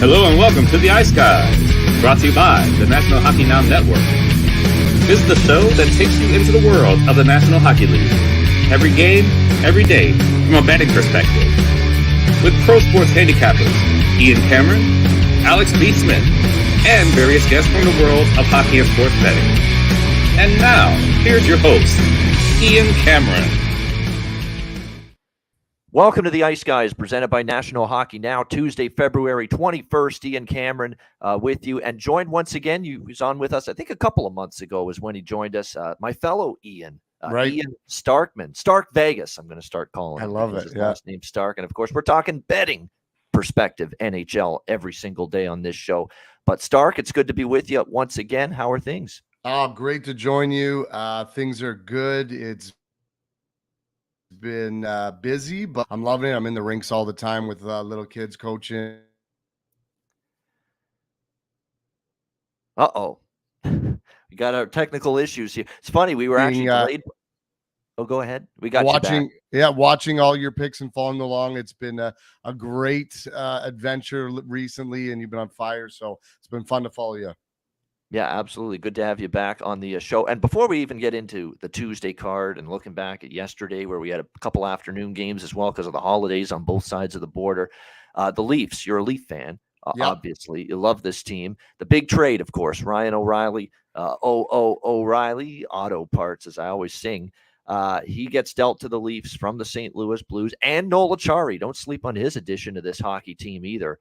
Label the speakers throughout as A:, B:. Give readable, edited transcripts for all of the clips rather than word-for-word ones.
A: Hello and welcome to the Ice Guys, brought to you by the National Hockey Now Network. This is the show that takes you into the world of the National Hockey League. Every game, every day, from a betting perspective. With pro sports handicappers, Ian Cameron, Alex B. Smith, and various guests from the world of hockey and sports betting. And now, here's your host, Ian Cameron.
B: Welcome to the Ice Guys, presented by National Hockey Now, Tuesday, February 21st. Ian Cameron with you, and joined once again. He was on with us, I think a couple of months ago was when he joined us. My fellow Ian, Ian Starkman, Stark Vegas, I'm going to start calling him.
C: I love it,
B: his last name Stark. And of course, we're talking betting perspective, NHL, every single day on this show. But Stark, it's good to be with you once again. How are things?
C: Oh, great to join you. Things are good. It's been busy, but I'm loving it. I'm in the rinks all the time with little kids coaching.
B: We got our technical issues here. It's funny, we were actually delayed. Oh, go ahead. We got
C: watching all your picks and following along. It's been a great adventure recently, and you've been on fire, so it's been fun to follow you.
B: Yeah, absolutely. Good to have you back on the show. And before we even get into the Tuesday card and looking back at yesterday, where we had a couple afternoon games as well because of the holidays on both sides of the border, the Leafs, you're a Leaf fan, obviously. You love this team. The big trade, of course, Ryan O'Reilly, O'Reilly, auto parts, as I always sing. He gets dealt to the Leafs from the St. Louis Blues, and Noel Acciari. Don't sleep on his addition to this hockey team either.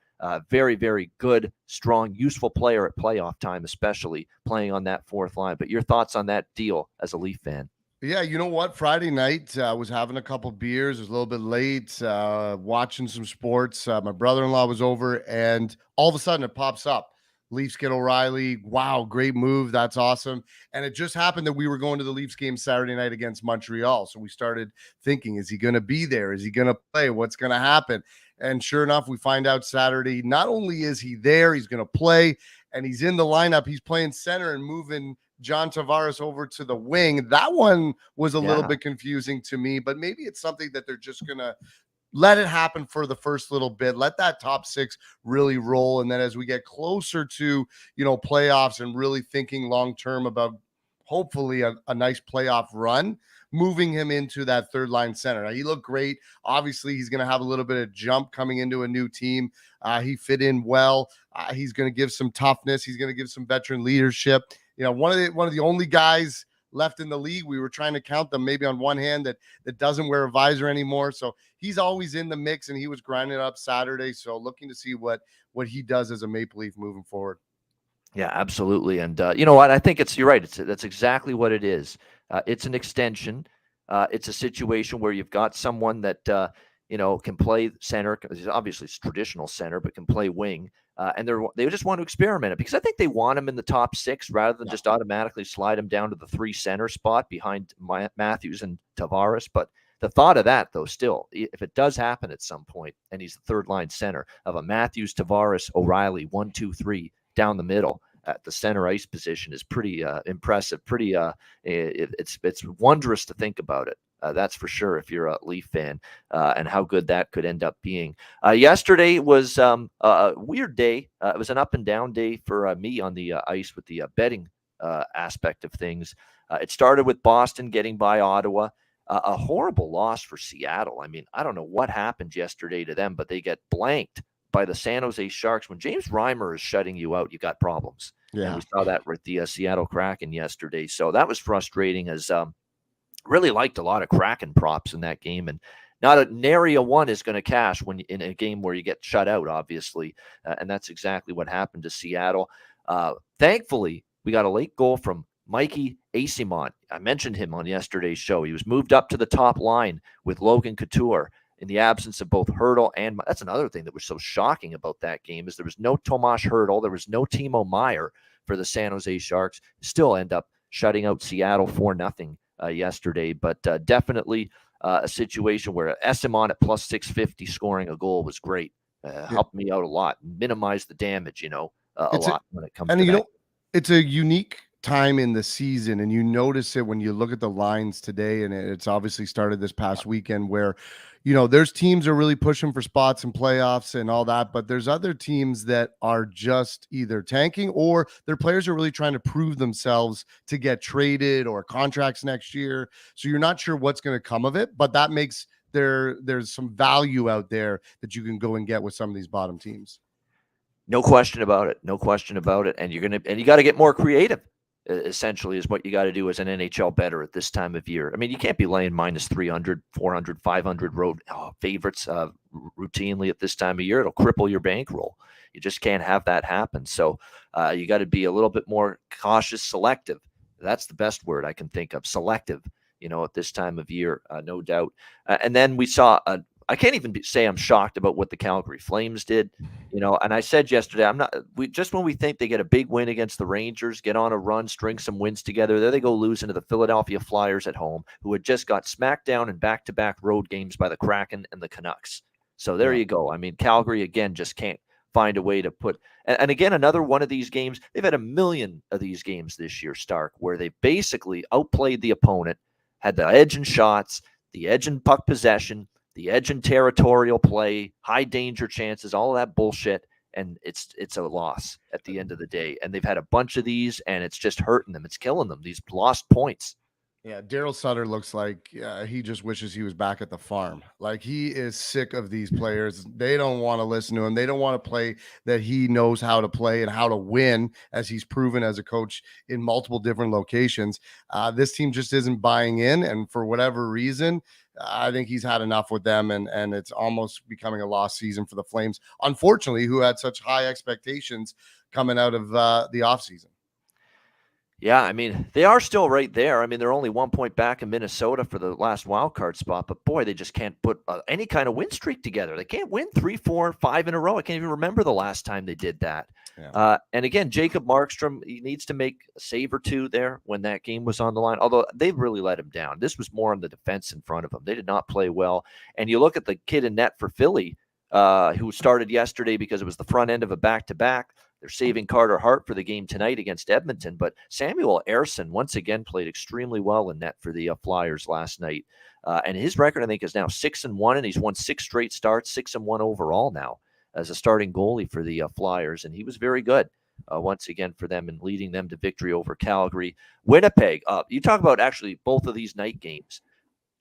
B: Very, very good, strong, useful player at playoff time, especially playing on that fourth line. But your thoughts on that deal as a Leaf fan?
C: Yeah, you know what? Friday night, I was having a couple beers. It was a little bit late, watching some sports. My brother-in-law was over, and all of a sudden it pops up. Leafs get O'Reilly. Wow, great move. That's awesome. And it just happened that we were going to the Leafs game Saturday night against Montreal. So we started thinking, is he going to be there? Is he going to play? What's going to happen? And sure enough, we find out Saturday, not only is he there, he's going to play, and he's in the lineup. He's playing center and moving John Tavares over to the wing. That one was a little bit confusing to me, but maybe it's something that they're just going to let it happen for the first little bit. Let that top six really roll. And then as we get closer to, playoffs and really thinking long-term about hopefully a nice playoff run, moving him into that third line center. Now, he looked great. Obviously, he's going to have a little bit of jump coming into a new team. He fit in well. He's going to give some toughness. He's going to give some veteran leadership. One of the only guys left in the league, we were trying to count them maybe on one hand, that doesn't wear a visor anymore. So he's always in the mix, and he was grinding up Saturday. So looking to see what he does as a Maple Leaf moving forward.
B: Yeah, absolutely. And you know what? I think you're right. That's exactly what it is. It's an extension. It's a situation where you've got someone that, can play center. Obviously, it's traditional center, but can play wing. And they just want to experiment it because I think they want him in the top six rather than just automatically slide him down to the 3 center spot behind Matthews and Tavares. But the thought of that, though, still, if it does happen at some point, and he's the third line center of a Matthews, Tavares, O'Reilly, 1, 2, 3 down the middle at the center ice position is pretty impressive. Pretty, it's wondrous to think about it. That's for sure if you're a Leaf fan, and how good that could end up being. Yesterday was a weird day. It was an up and down day for me on the ice with the betting aspect of things. It started with Boston getting by Ottawa. A horrible loss for Seattle. I mean, I don't know what happened yesterday to them, but they get blanked by the San Jose Sharks. When James Reimer is shutting you out, you got problems. Yeah. And we saw that with the Seattle Kraken yesterday. So that was frustrating as really liked a lot of Kraken props in that game. And not a nary a one is going to cash when in a game where you get shut out, obviously. And that's exactly what happened to Seattle. Thankfully, we got a late goal from Mikey Eyssimont. I mentioned him on yesterday's show. He was moved up to the top line with Logan Couture in the absence of both Hertl and that's another thing that was so shocking about that game is there was no Tomas Hertl, there was no Timo Meier for the San Jose Sharks. Still end up shutting out Seattle 4-0 yesterday, but definitely a situation where Eyssimont at plus 650 scoring a goal was great. Helped me out a lot, minimize the damage, a lot when it comes to that.
C: It's a unique time in the season, and you notice it when you look at the lines today, and it's obviously started this past weekend where, there's teams are really pushing for spots in playoffs and all that, but there's other teams that are just either tanking or their players are really trying to prove themselves to get traded or contracts next year. So you're not sure what's going to come of it, but that makes there's some value out there that you can go and get with some of these bottom teams.
B: No question about it. No question about it. And you got to get more creative. Essentially is what you got to do as an NHL bettor at this time of year. I mean, you can't be laying minus 300, 400, 500 road favorites routinely at this time of year. It'll cripple your bankroll. You just can't have that happen. So you got to be a little bit more cautious, selective. That's the best word I can think of, selective, at this time of year, no doubt. And then we saw I can't even say I'm shocked about what the Calgary Flames did, and I said yesterday, when we think they get a big win against the Rangers, get on a run, string some wins together, there they go losing to the Philadelphia Flyers at home, who had just got smacked down in back-to-back road games by the Kraken and the Canucks. So there you go. I mean, Calgary, again, just can't find a way to put, and again, another one of these games, they've had a million of these games this year, Stark, where they basically outplayed the opponent, had the edge in shots, the edge in puck possession, the edge in territorial play, high danger chances, all of that bullshit, and it's a loss at the end of the day. And they've had a bunch of these, and it's just hurting them. It's killing them, these lost points.
C: Yeah, Daryl Sutter looks like he just wishes he was back at the farm. Like, he is sick of these players. They don't want to listen to him. They don't want to play that he knows how to play and how to win, as he's proven as a coach in multiple different locations. This team just isn't buying in, and for whatever reason, I think he's had enough with them, and it's almost becoming a lost season for the Flames, unfortunately, who had such high expectations coming out of the offseason.
B: Yeah, I mean, they are still right there. I mean, they're only 1 point back in Minnesota for the last wild card spot, but boy, they just can't put any kind of win streak together. They can't win 3, 4, 5 in a row. I can't even remember the last time they did that. Yeah. And again, Jacob Markstrom, he needs to make a save or two there when that game was on the line, although they've really let him down. This was more on the defense in front of him. They did not play well. And you look at the kid in net for Philly, who started yesterday because it was the front end of a back-to-back. They're saving Carter Hart for the game tonight against Edmonton, but Samuel Ersson once again played extremely well in net for the Flyers last night. And his record, I think, is now 6-1, and he's won 6 straight starts, 6-1 overall now as a starting goalie for the Flyers. And he was very good once again for them and leading them to victory over Calgary. Winnipeg, you talk about actually both of these night games.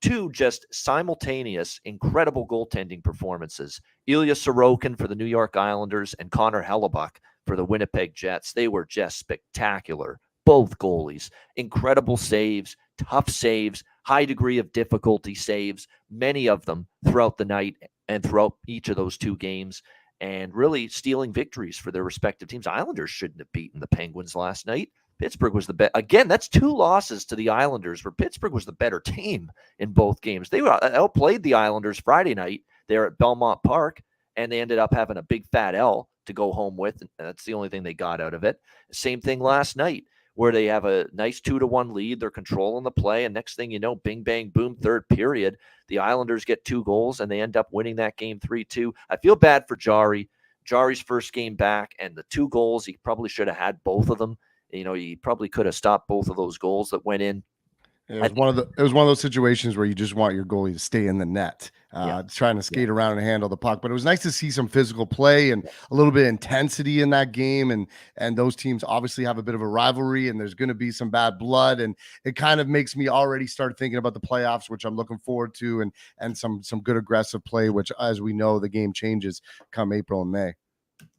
B: 2 just simultaneous, incredible goaltending performances. Ilya Sorokin for the New York Islanders and Connor Hellebuck for the Winnipeg Jets. They were just spectacular. Both goalies, incredible saves, tough saves, high degree of difficulty saves, many of them throughout the night and throughout each of those 2 games, and really stealing victories for their respective teams. Islanders shouldn't have beaten the Penguins last night. Pittsburgh was the best. Again, that's 2 losses to the Islanders, where Pittsburgh was the better team in both games. They outplayed the Islanders Friday night there at Belmont Park, and they ended up having a big fat L to go home with, and that's the only thing they got out of it. Same thing last night, where they have a nice 2-1 lead. They're controlling the play, and next thing you know, bing, bang, boom, third period, the Islanders get 2 goals, and they end up winning that game 3-2. I feel bad for Jari. Jari's first game back, and the 2 goals, he probably should have had both of them. He probably could have stopped both of those goals that went in.
C: It was one of those situations where you just want your goalie to stay in the net, trying to skate around and handle the puck. But it was nice to see some physical play and a little bit of intensity in that game. And those teams obviously have a bit of a rivalry, and there's going to be some bad blood. And it kind of makes me already start thinking about the playoffs, which I'm looking forward to, and some good aggressive play, which, as we know, the game changes come April and May.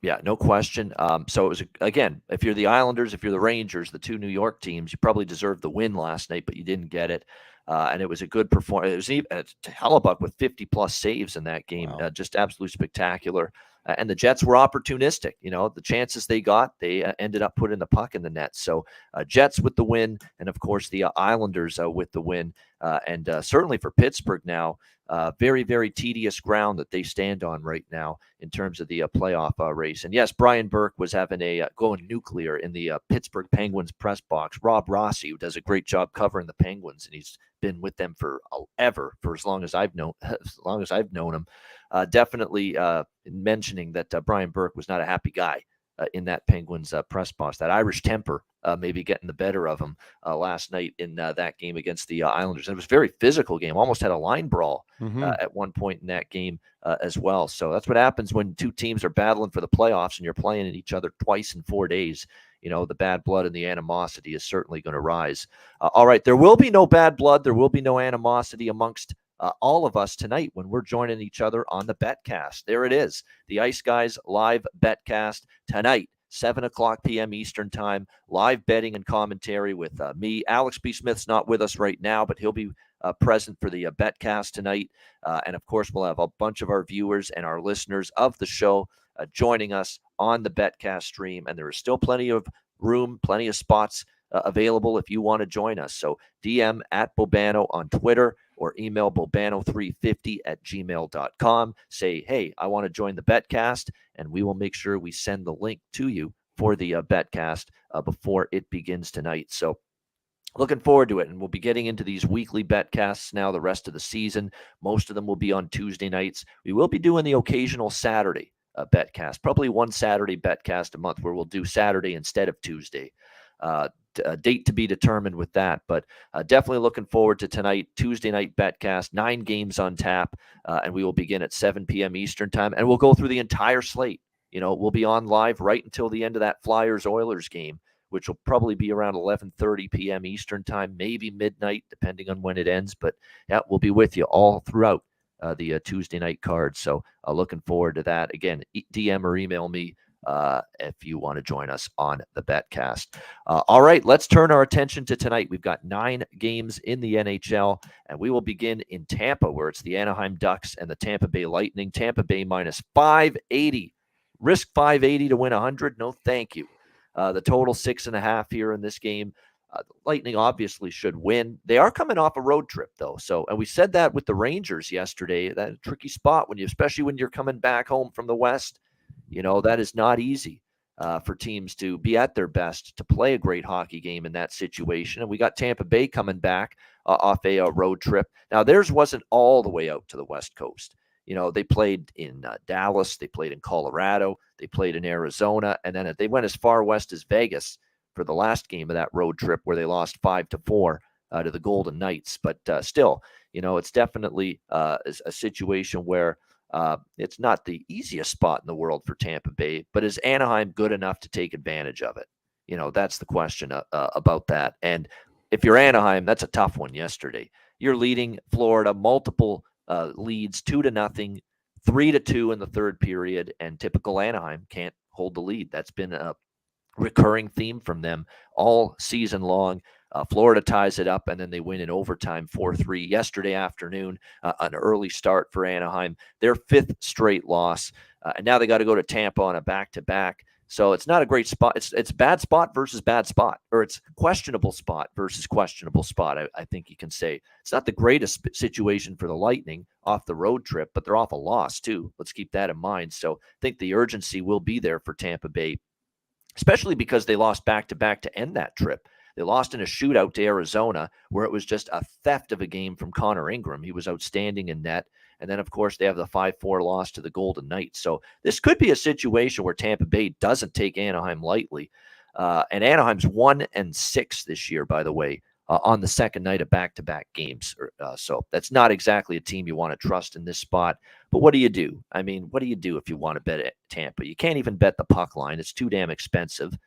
B: Yeah, no question. So it was, again, if you're the Islanders, if you're the Rangers, the 2 New York teams, you probably deserved the win last night, but you didn't get it. And it was a good performance. It was even Hellebuck with 50-plus saves in that game. Wow. Just absolutely spectacular. And the Jets were opportunistic. The chances they got, they ended up putting the puck in the net. So Jets with the win, and, of course, the Islanders with the win. And certainly for Pittsburgh now, very, very tedious ground that they stand on right now in terms of the playoff race. And yes, Brian Burke was having going nuclear in the Pittsburgh Penguins press box. Rob Rossi, who does a great job covering the Penguins, and he's been with them for as long as I've known him. Definitely mentioning that Brian Burke was not a happy guy in that Penguins press box. That Irish temper maybe getting the better of them last night in that game against the Islanders. And it was a very physical game, almost had a line brawl at one point in that game as well. So that's what happens when two teams are battling for the playoffs and you're playing each other twice in 4 days. The bad blood and the animosity is certainly going to rise. All right, there will be no bad blood. There will be no animosity amongst all of us tonight when we're joining each other on the Betcast. There it is, the Ice Guys live Betcast tonight, 7:00 p.m. Eastern time, live betting and commentary with me. Alex B. Smith's not with us right now, but he'll be present for the Betcast tonight. And of course, we'll have a bunch of our viewers and our listeners of the show joining us on the Betcast stream. And there is still plenty of room, plenty of spots available if you want to join us. So DM at Bobano on Twitter or email bobano350@gmail.com. Say, hey, I want to join the Betcast, and we will make sure we send the link to you for the Betcast before it begins tonight. So looking forward to it, and we'll be getting into these weekly Betcasts now the rest of the season. Most of them will be on Tuesday nights. We will be doing the occasional Saturday Betcast, probably one Saturday Betcast a month where we'll do Saturday instead of Tuesday. A date to be determined with that, but definitely looking forward to tonight, Tuesday night Betcast, 9 games on tap, and we will begin at 7 p.m. Eastern time, and we'll go through the entire slate. We'll be on live right until the end of that Flyers-Oilers game, which will probably be around 11:30 p.m. Eastern time, maybe midnight, depending on when it ends, but yeah, we'll be with you all throughout the Tuesday night card, so looking forward to that. Again, DM or email me if you want to join us on the Betcast. All right, let's turn our attention to tonight. We've got 9 games in the NHL, and we will begin in Tampa, where it's the Anaheim Ducks and the Tampa Bay Lightning. Tampa Bay minus 580. Risk 580 to win 100? No, thank you. The total 6.5 here in this game. The Lightning obviously should win. They are coming off a road trip, though. And we said that with the Rangers yesterday. That tricky spot especially when you're coming back home from the West. That is not easy for teams to be at their best, to play a great hockey game in that situation. And we got Tampa Bay coming back off a road trip. Now, theirs wasn't all the way out to the West Coast. They played in Dallas, they played in Colorado, they played in Arizona, and then they went as far west as Vegas for the last game of that road trip where they lost 5-4 to the Golden Knights. But still, it's definitely a situation where it's not the easiest spot in the world for Tampa Bay, but is Anaheim good enough to take advantage of it? That's the question about that. And if you're Anaheim, that's a tough one yesterday. You're leading Florida, multiple leads, 2-0, 3-2 in the third period, and typical Anaheim can't hold the lead. That's been a recurring theme from them all season long. Florida ties it up, and then they win in overtime 4-3 yesterday afternoon, an early start for Anaheim, their 5th straight loss. And now they got to go to Tampa on a back-to-back. So it's not a great spot. It's bad spot versus bad spot, or it's questionable spot versus questionable spot, I think you can say. It's not the greatest situation for the Lightning off the road trip, but they're off a loss too. Let's keep that in mind. So I think the urgency will be there for Tampa Bay, especially because they lost back-to-back to end that trip. They lost in a shootout to Arizona, where it was just a theft of a game from Connor Ingram. He was outstanding in net. And then, of course, they have the 5-4 loss to the Golden Knights. So this could be a situation where Tampa Bay doesn't take Anaheim lightly. And Anaheim's 1-6 this year, by the way, on the second night of back-to-back games. So that's not exactly a team you want to trust in this spot. But what do you do? I mean, what do you do if you want to bet at Tampa? You can't even bet the puck line. It's too damn expensive.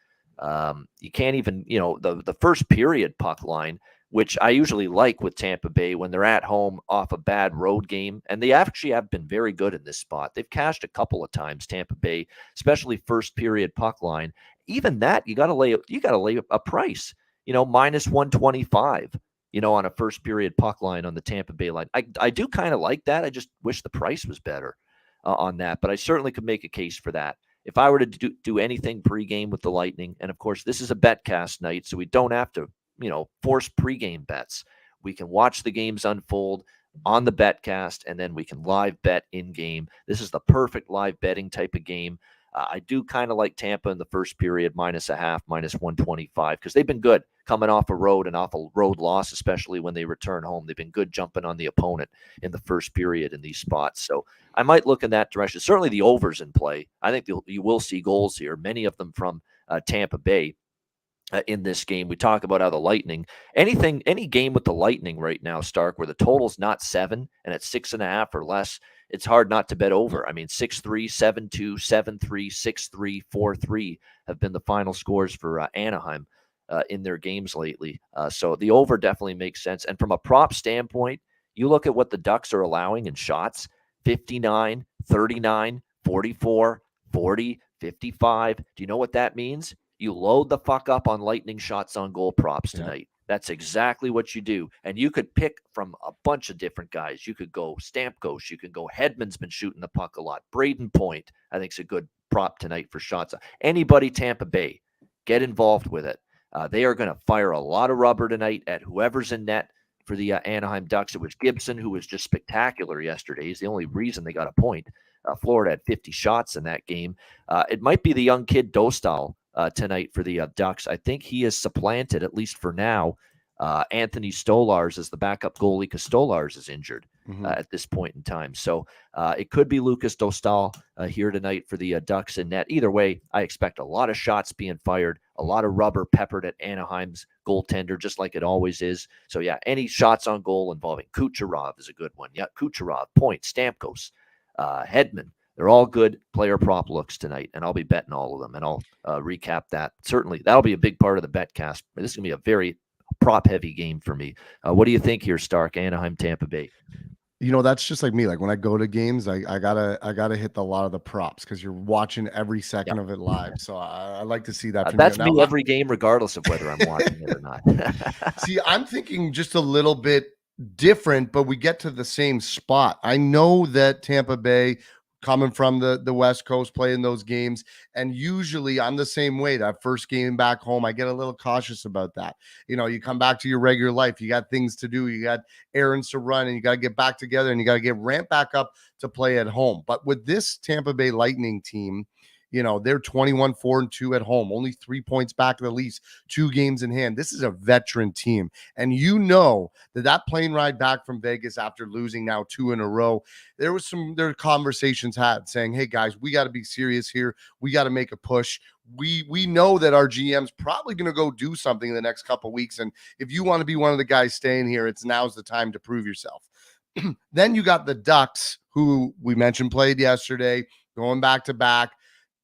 B: You can't even, the first period puck line, which I usually like with Tampa Bay when they're at home off a bad road game. And they actually have been very good in this spot. They've cashed a couple of times, Tampa Bay, especially first period puck line. Even that, you got to lay a price, minus 125, on a first period puck line on the Tampa Bay line. I do kind of like that. I just wish the price was better on that, but I certainly could make a case for that. If I were to do anything pregame with the Lightning, and of course, this is a Betcast night, so we don't have to, force pregame bets. We can watch the games unfold on the Betcast, and then we can live bet in game. This is the perfect live betting type of game. I do kind of like Tampa in the first period, -0.5, -125, because they've been good coming off a road loss, especially when they return home. They've been good jumping on the opponent in the first period in these spots. So I might look in that direction. Certainly the overs in play. I think you will see goals here, many of them from Tampa Bay. in this game. We talk about how the Lightning, any game with the Lightning right now, Stark, where the total's not 7 and it's 6.5 or less, it's hard not to bet over. I mean, 6-3, 7-2, 7-3, 6-3, 4-3 have been the final scores for Anaheim in their games lately. So the over definitely makes sense. And from a prop standpoint, you look at what the Ducks are allowing in shots: 59, 39, 44, 40, 55. Do you know what that means? You load the fuck up on Lightning shots on goal props tonight. That's exactly what you do. And you could pick from a bunch of different guys. You could go Stamkos. You can go Hedman's been shooting the puck a lot. Braden Point, I think, is a good prop tonight for shots. Anybody Tampa Bay, get involved with it. They are going to fire a lot of rubber tonight at whoever's in net for the Anaheim Ducks. It was Gibson, who was just spectacular yesterday. He's the only reason they got a point. Florida had 50 shots in that game. It might be the young kid Dostal tonight for the Ducks. I think he has supplanted, at least for now, Anthony Stolarz as the backup goalie, because Stolarz is injured at this point in time. So it could be Lucas Dostal here tonight for the Ducks in net. Either way, I expect a lot of shots being fired, a lot of rubber peppered at Anaheim's goaltender, just like it always is. So yeah, any shots on goal involving Kucherov is a good one. Yeah, Kucherov, Point, Stamkos, Hedman. They're all good player prop looks tonight, and I'll be betting all of them, and I'll recap that. Certainly, that'll be a big part of the betcast. This is going to be a very prop-heavy game for me. What do you think here, Stark? Anaheim, Tampa Bay.
C: You know, that's just like me. Like when I go to games, I gotta hit a lot of the props because you're watching every second of it live. So I like to see that.
B: That's me every game, regardless of whether I'm watching it or not.
C: See, I'm thinking just a little bit different, but we get to the same spot. I know that Tampa Bay, coming from the West Coast, playing those games, and usually I'm the same way. That first game back home, I get a little cautious about that. You know, you come back to your regular life, you got things to do, you got errands to run, and you got to get back together, and you got to get ramped back up to play at home. But with this Tampa Bay Lightning team, you know, they're 21-4-2 at home, only 3 points back of the Leafs, 2 games in hand. This is a veteran team. And you know that plane ride back from Vegas after losing now 2 in a row, there were conversations had saying, hey guys, we got to be serious here. We got to make a push. We know that our GM's probably going to go do something in the next couple of weeks. And if you want to be one of the guys staying here, now's the time to prove yourself. Then you got the Ducks, who we mentioned played yesterday, going back to back.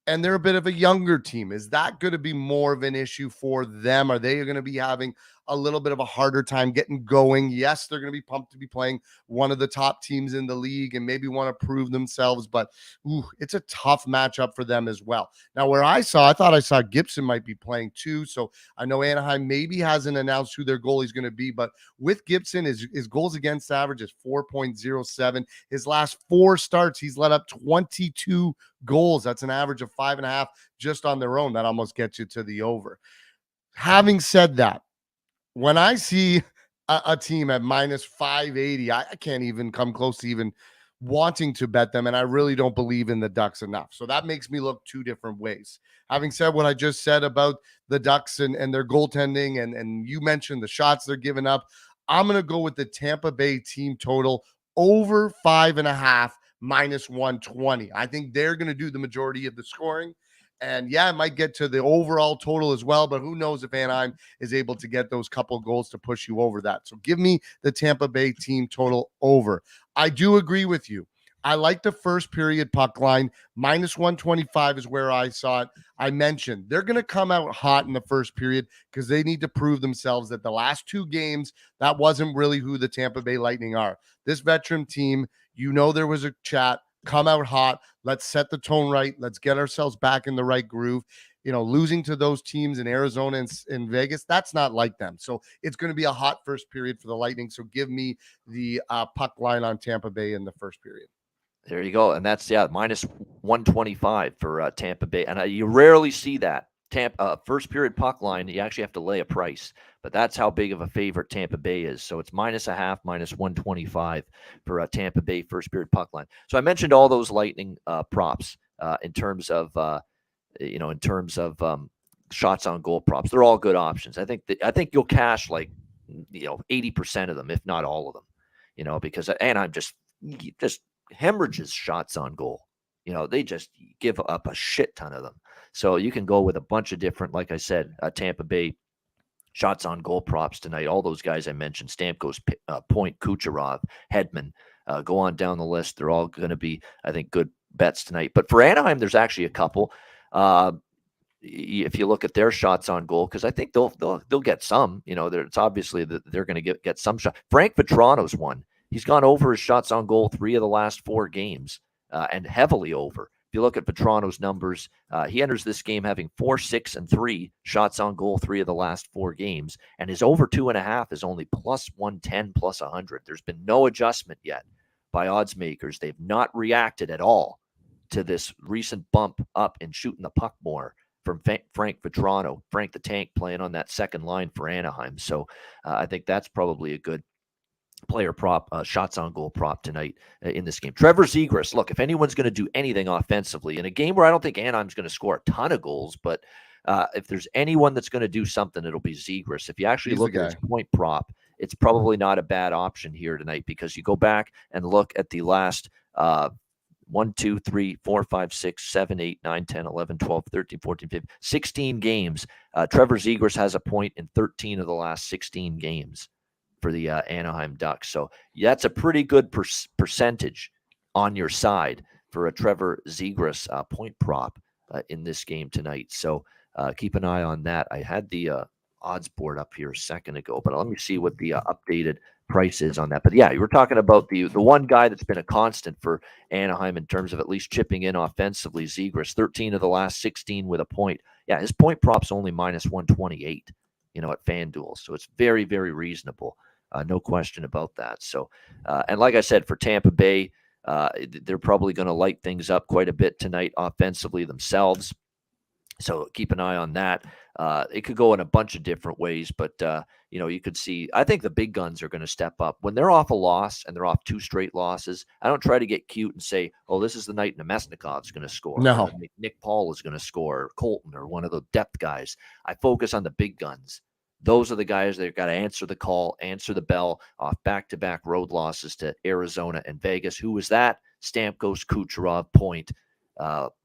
C: And they're a bit of a younger team. Is that going to be more of an issue for them? Are they going to be having a little bit of a harder time getting going? Yes, they're going to be pumped to be playing one of the top teams in the league and maybe want to prove themselves, but it's a tough matchup for them as well. Now, I thought I saw Gibson might be playing too. So I know Anaheim maybe hasn't announced who their goalie is going to be, but with Gibson, his goals against average is 4.07. His last 4 starts, he's let up 22 goals. That's an average of 5.5 just on their own. That almost gets you to the over. Having said that, when I see a team at minus 580, I can't even come close to even wanting to bet them, and I really don't believe in the Ducks enough. So that makes me look 2 different ways. Having said what I just said about the Ducks and their goaltending, and you mentioned the shots they're giving up, I'm going to go with the Tampa Bay team total over 5.5 minus 120. I think they're going to do the majority of the scoring. And yeah, it might get to the overall total as well, but who knows if Anaheim is able to get those couple goals to push you over that. So give me the Tampa Bay team total over. I do agree with you. I like the first period puck line. Minus 125 is where I saw it. I mentioned they're going to come out hot in the first period because they need to prove themselves that the last 2 games, that wasn't really who the Tampa Bay Lightning are. This veteran team, you know, there was a chat. Come out hot. Let's set the tone right. Let's get ourselves back in the right groove. You know, losing to those teams in Arizona and in Vegas, that's not like them. So it's going to be a hot first period for the Lightning. So give me the puck line on Tampa Bay in the first period.
B: There you go. And that's, minus 125 for Tampa Bay. And you rarely see that. First period puck line, you actually have to lay a price, but that's how big of a favorite Tampa Bay is. So it's minus 0.5, minus 125 for Tampa Bay first period puck line. So I mentioned all those Lightning props in terms of shots on goal props. They're all good options. I think you'll cash 80% of them, if not all of them. Because Anaheim just hemorrhages shots on goal. They just give up a shit ton of them. So you can go with a bunch of different, like I said, Tampa Bay shots on goal props tonight. All those guys I mentioned, Stamkos, Point, Kucherov, Hedman, go on down the list. They're all going to be, I think, good bets tonight. But for Anaheim, there's actually a couple. If you look at their shots on goal, because I think they'll get some. It's obviously that they're going to get some shot. Frank Vatrano's one. He's gone over his shots on goal 3 of the last 4 games, and heavily over. If you look at Vatrano's numbers, he enters this game having 4, 6, and 3 shots on goal 3 of the last 4 games, and his over 2.5 is only plus 110, plus 100. There's been no adjustment yet by odds makers. They've not reacted at all to this recent bump up in shooting the puck more from Frank Vatrano, Frank the Tank, playing on that second line for Anaheim. So I think that's probably a good player prop, shots on goal prop tonight in this game. Trevor Zegras, look, if anyone's going to do anything offensively in a game where I don't think Anaheim's going to score a ton of goals, but if there's anyone that's going to do something, it'll be Zegras. If you actually look at his point prop, it's probably not a bad option here tonight, because you go back and look at the last 1, 2, 3, 4, 5, 6, 7, 8, 9, 10, 11, 12, 13, 14, 15, 16 games. Trevor Zegras has a point in 13 of the last 16 games for the Anaheim Ducks. So that's a pretty good percentage on your side for a Trevor Zegras point prop in this game tonight. So keep an eye on that. I had the odds board up here a second ago, but let me see what the updated price is on that. But yeah, you were talking about the one guy that's been a constant for Anaheim in terms of at least chipping in offensively, Zegras, 13 of the last 16 with a point. Yeah, his point prop's only minus 128, at FanDuel. So it's very, very reasonable. No question about that. So, and like I said, for Tampa Bay, they're probably going to light things up quite a bit tonight offensively themselves. So keep an eye on that. It could go in a bunch of different ways, but you could see, I think the big guns are going to step up when they're off a loss and they're off 2 straight losses. I don't try to get cute and say, oh, this is the night Nemesnikov's going to score.
C: No,
B: Nick Paul is going to score, or Colton, or one of the depth guys. I focus on the big guns. Those are the guys that have got to answer the call, answer the bell off back-to-back road losses to Arizona and Vegas. Who was that? Stamkos, Kucherov, Point,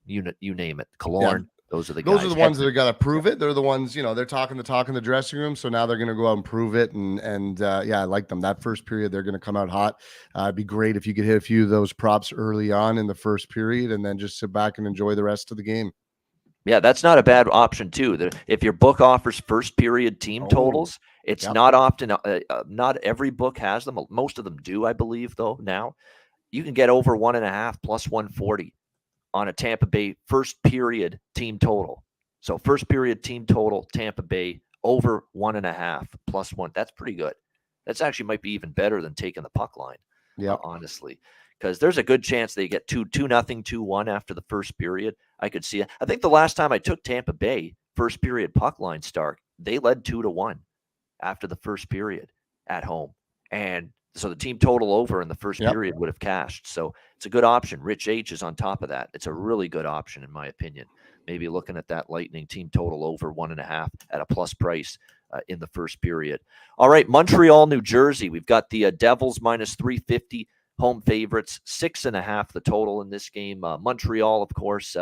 B: you name it. Killorn. Yeah. Those are the guys.
C: Those are the ones that are going to prove it. They're the ones, they're talking the talk in the dressing room. So now they're going to go out and prove it. And I like them. That first period, they're going to come out hot. It'd be great if you could hit a few of those props early on in the first period and then just sit back and enjoy the rest of the game.
B: Yeah, that's not a bad option too. If your book offers first period team totals, it's not often, not every book has them. Most of them do, I believe, though. Now you can get over 1.5 plus 140 on a Tampa Bay first period team total. So first period team total, Tampa Bay over 1.5 plus 1. That's pretty good. That's actually might be even better than taking the puck line. Yeah, honestly. Because there's a good chance they get 2-0, 2-1 after the first period. I could see it. I think the last time I took Tampa Bay first period puck line start, they led 2-1 after the first period at home. And so the team total over in the first period would have cashed. So it's a good option. Rich H is on top of that. It's a really good option, in my opinion. Maybe looking at that Lightning team total over 1.5 at a plus price in the first period. All right, Montreal, New Jersey. We've got the Devils minus 350. Home favorites, 6.5 the total in this game. Montreal, of course,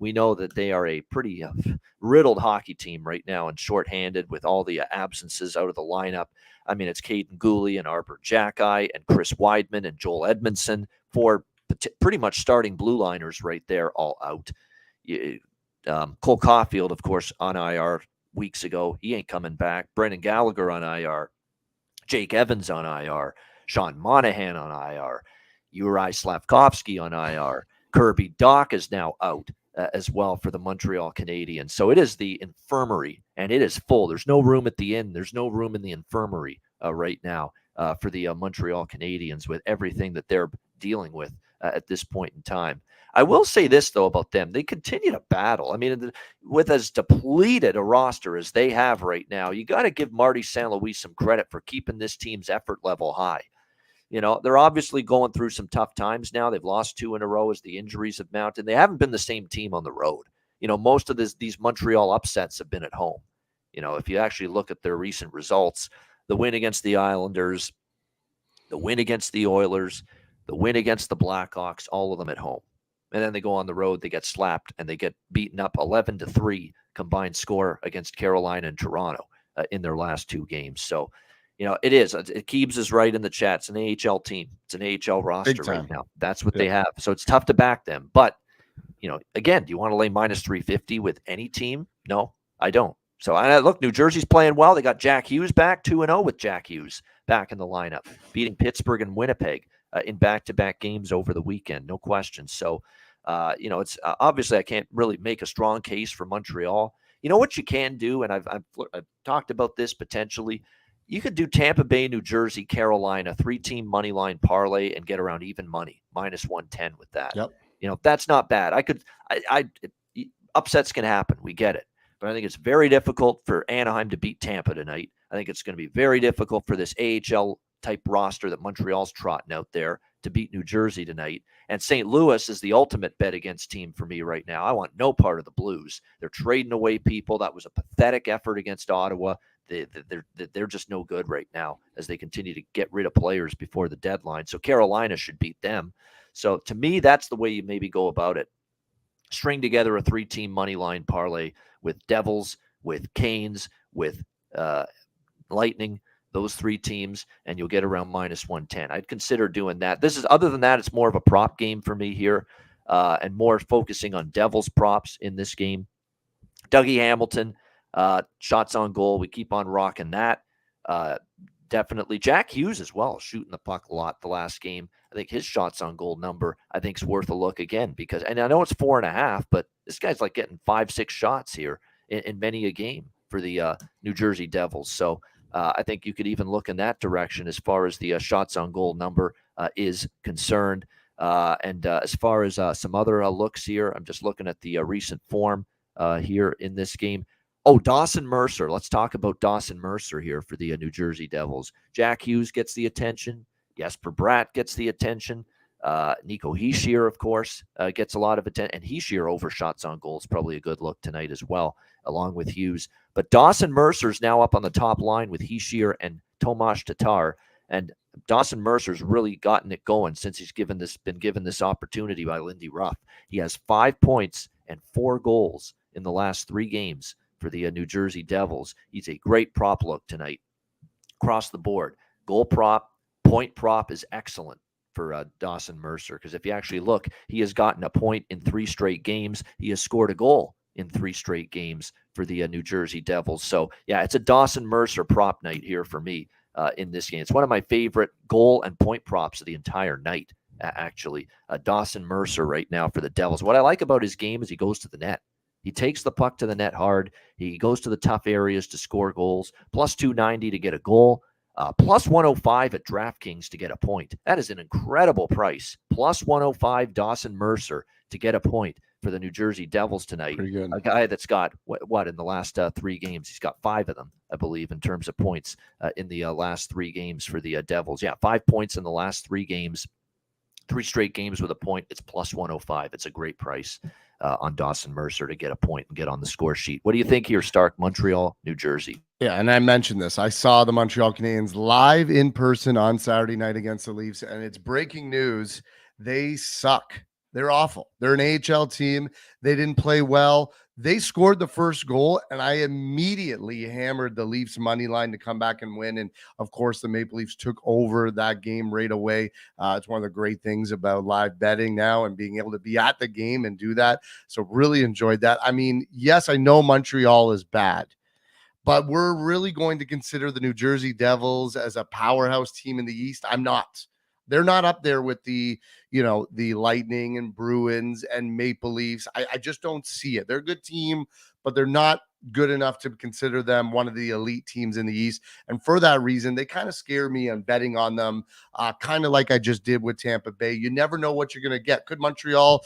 B: we know that they are a pretty riddled hockey team right now and shorthanded with all the absences out of the lineup. I mean, it's Caden Gooley and Arbor Jacki and Chris Weidman and Joel Edmondson, 4 pretty much starting blue liners right there, all out. Cole Caulfield, of course, on IR weeks ago. He ain't coming back. Brendan Gallagher on IR. Jake Evans on IR. Sean Monahan on IR, Uri Slavkovsky on IR, Kirby Dach is now out as well for the Montreal Canadiens. So it is the infirmary, and it is full. There's no room at the inn. There's no room in the infirmary right now for the Montreal Canadiens with everything that they're dealing with at this point in time. I will say this, though, about them. They continue to battle. I mean, with as depleted a roster as they have right now, you got to give Marty St. Louis some credit for keeping this team's effort level high. They're obviously going through some tough times now. They've lost 2 in a row as the injuries have mounted. They haven't been the same team on the road. Most of these Montreal upsets have been at home. If you actually look at their recent results, the win against the Islanders, the win against the Oilers, the win against the Blackhawks, all of them at home. And then they go on the road, they get slapped, and they get beaten up 11-3 combined score against Carolina and Toronto in their last 2 games. So, it is. Keebs is right in the chat. It's an AHL team. It's an AHL roster right now. That's what they have. So it's tough to back them. But, again, do you want to lay minus 350 with any team? No, I don't. So, look, New Jersey's playing well. They got Jack Hughes back, 2-0 with Jack Hughes back in the lineup, beating Pittsburgh and Winnipeg in back-to-back games over the weekend. No question. So, it's obviously I can't really make a strong case for Montreal. You know what you can do, and I've talked about this potentially. You could do Tampa Bay, New Jersey, Carolina, 3-team money line parlay and get around even money, minus 110 with that.
C: Yep.
B: That's not bad. Upsets can happen. We get it. But I think it's very difficult for Anaheim to beat Tampa tonight. I think it's going to be very difficult for this AHL type roster that Montreal's trotting out there to beat New Jersey tonight. And St. Louis is the ultimate bet against team for me right now. I want no part of the Blues. They're trading away people. That was a pathetic effort against Ottawa. They're just no good right now as they continue to get rid of players before the deadline. So Carolina should beat them. So to me, that's the way you maybe go about it. String together a 3-team money line parlay with Devils, with Canes, with Lightning, those 3 teams, and you'll get around minus 110. I'd consider doing that. Other than that, it's more of a prop game for me here, and more focusing on Devils props in this game. Dougie Hamilton, shots on goal. We keep on rocking that. Definitely. Jack Hughes as well, shooting the puck a lot the last game. I think his shots on goal number, I think, is worth a look again because, and I know it's 4.5, but this guy's like getting 5-6 shots here in many a game for the New Jersey Devils. So I think you could even look in that direction as far as the shots on goal number is concerned. And as far as some other looks here, I'm just looking at the recent form here in this game. Oh, Dawson Mercer. Let's talk about Dawson Mercer here for the New Jersey Devils. Jack Hughes gets the attention. Jesper Bratt gets the attention. Nico Hischier, of course, gets a lot of attention. And Hischier over shots on goal is probably a good look tonight as well, along with Hughes. But Dawson Mercer's now up on the top line with Hischier and Tomas Tatar. And Dawson Mercer's really gotten it going since he's been given this opportunity by Lindy Ruff. He has 5 points and 4 goals in the last 3 games for the New Jersey Devils. He's a great prop look tonight across the board. Goal prop, point prop is excellent for Dawson Mercer because if you actually look, he has gotten a point in 3 straight games. He has scored a goal in 3 straight games for the New Jersey Devils. So, yeah, it's a Dawson Mercer prop night here for me in this game. It's one of my favorite goal and point props of the entire night, actually. Dawson Mercer right now for the Devils. What I like about his game is he goes to the net. He takes the puck to the net hard. He goes to the tough areas to score goals. Plus 290 to get a goal. Plus 105 at DraftKings to get a point. That is an incredible price. Plus 105 Dawson Mercer to get a point for the New Jersey Devils tonight.
C: Pretty good.
B: A guy that's got, what in the last 3 games? He's got 5 of them, I believe, in terms of points in the last 3 games for the Devils. Yeah, 5 points in the last 3 games. 3 straight games with a point. It's plus 105. It's a great price on Dawson Mercer to get a point and get on the score sheet. What do you think here, Stark? Montreal, New Jersey.
C: Yeah, and I mentioned this. I saw the Montreal Canadiens live in person on Saturday night against the Leafs, and it's breaking news. They suck. They're awful. They're an AHL team. They didn't play well. They scored the first goal, and I immediately hammered the Leafs money line to come back and win. And, of course, the Maple Leafs took over that game right away. It's one of the great things about live betting now and being able to be at the game and do that. So really enjoyed that. I mean, yes, I know Montreal is bad, but we're really going to consider the New Jersey Devils as a powerhouse team in the East. I'm not. They're not up there with the Lightning and Bruins and Maple Leafs. I just don't see it. They're a good team, but they're not good enough to consider them one of the elite teams in the East. And for that reason, they kind of scare me on betting on them, kind of like I just did with Tampa Bay. You never know what you're going to get. Could Montreal,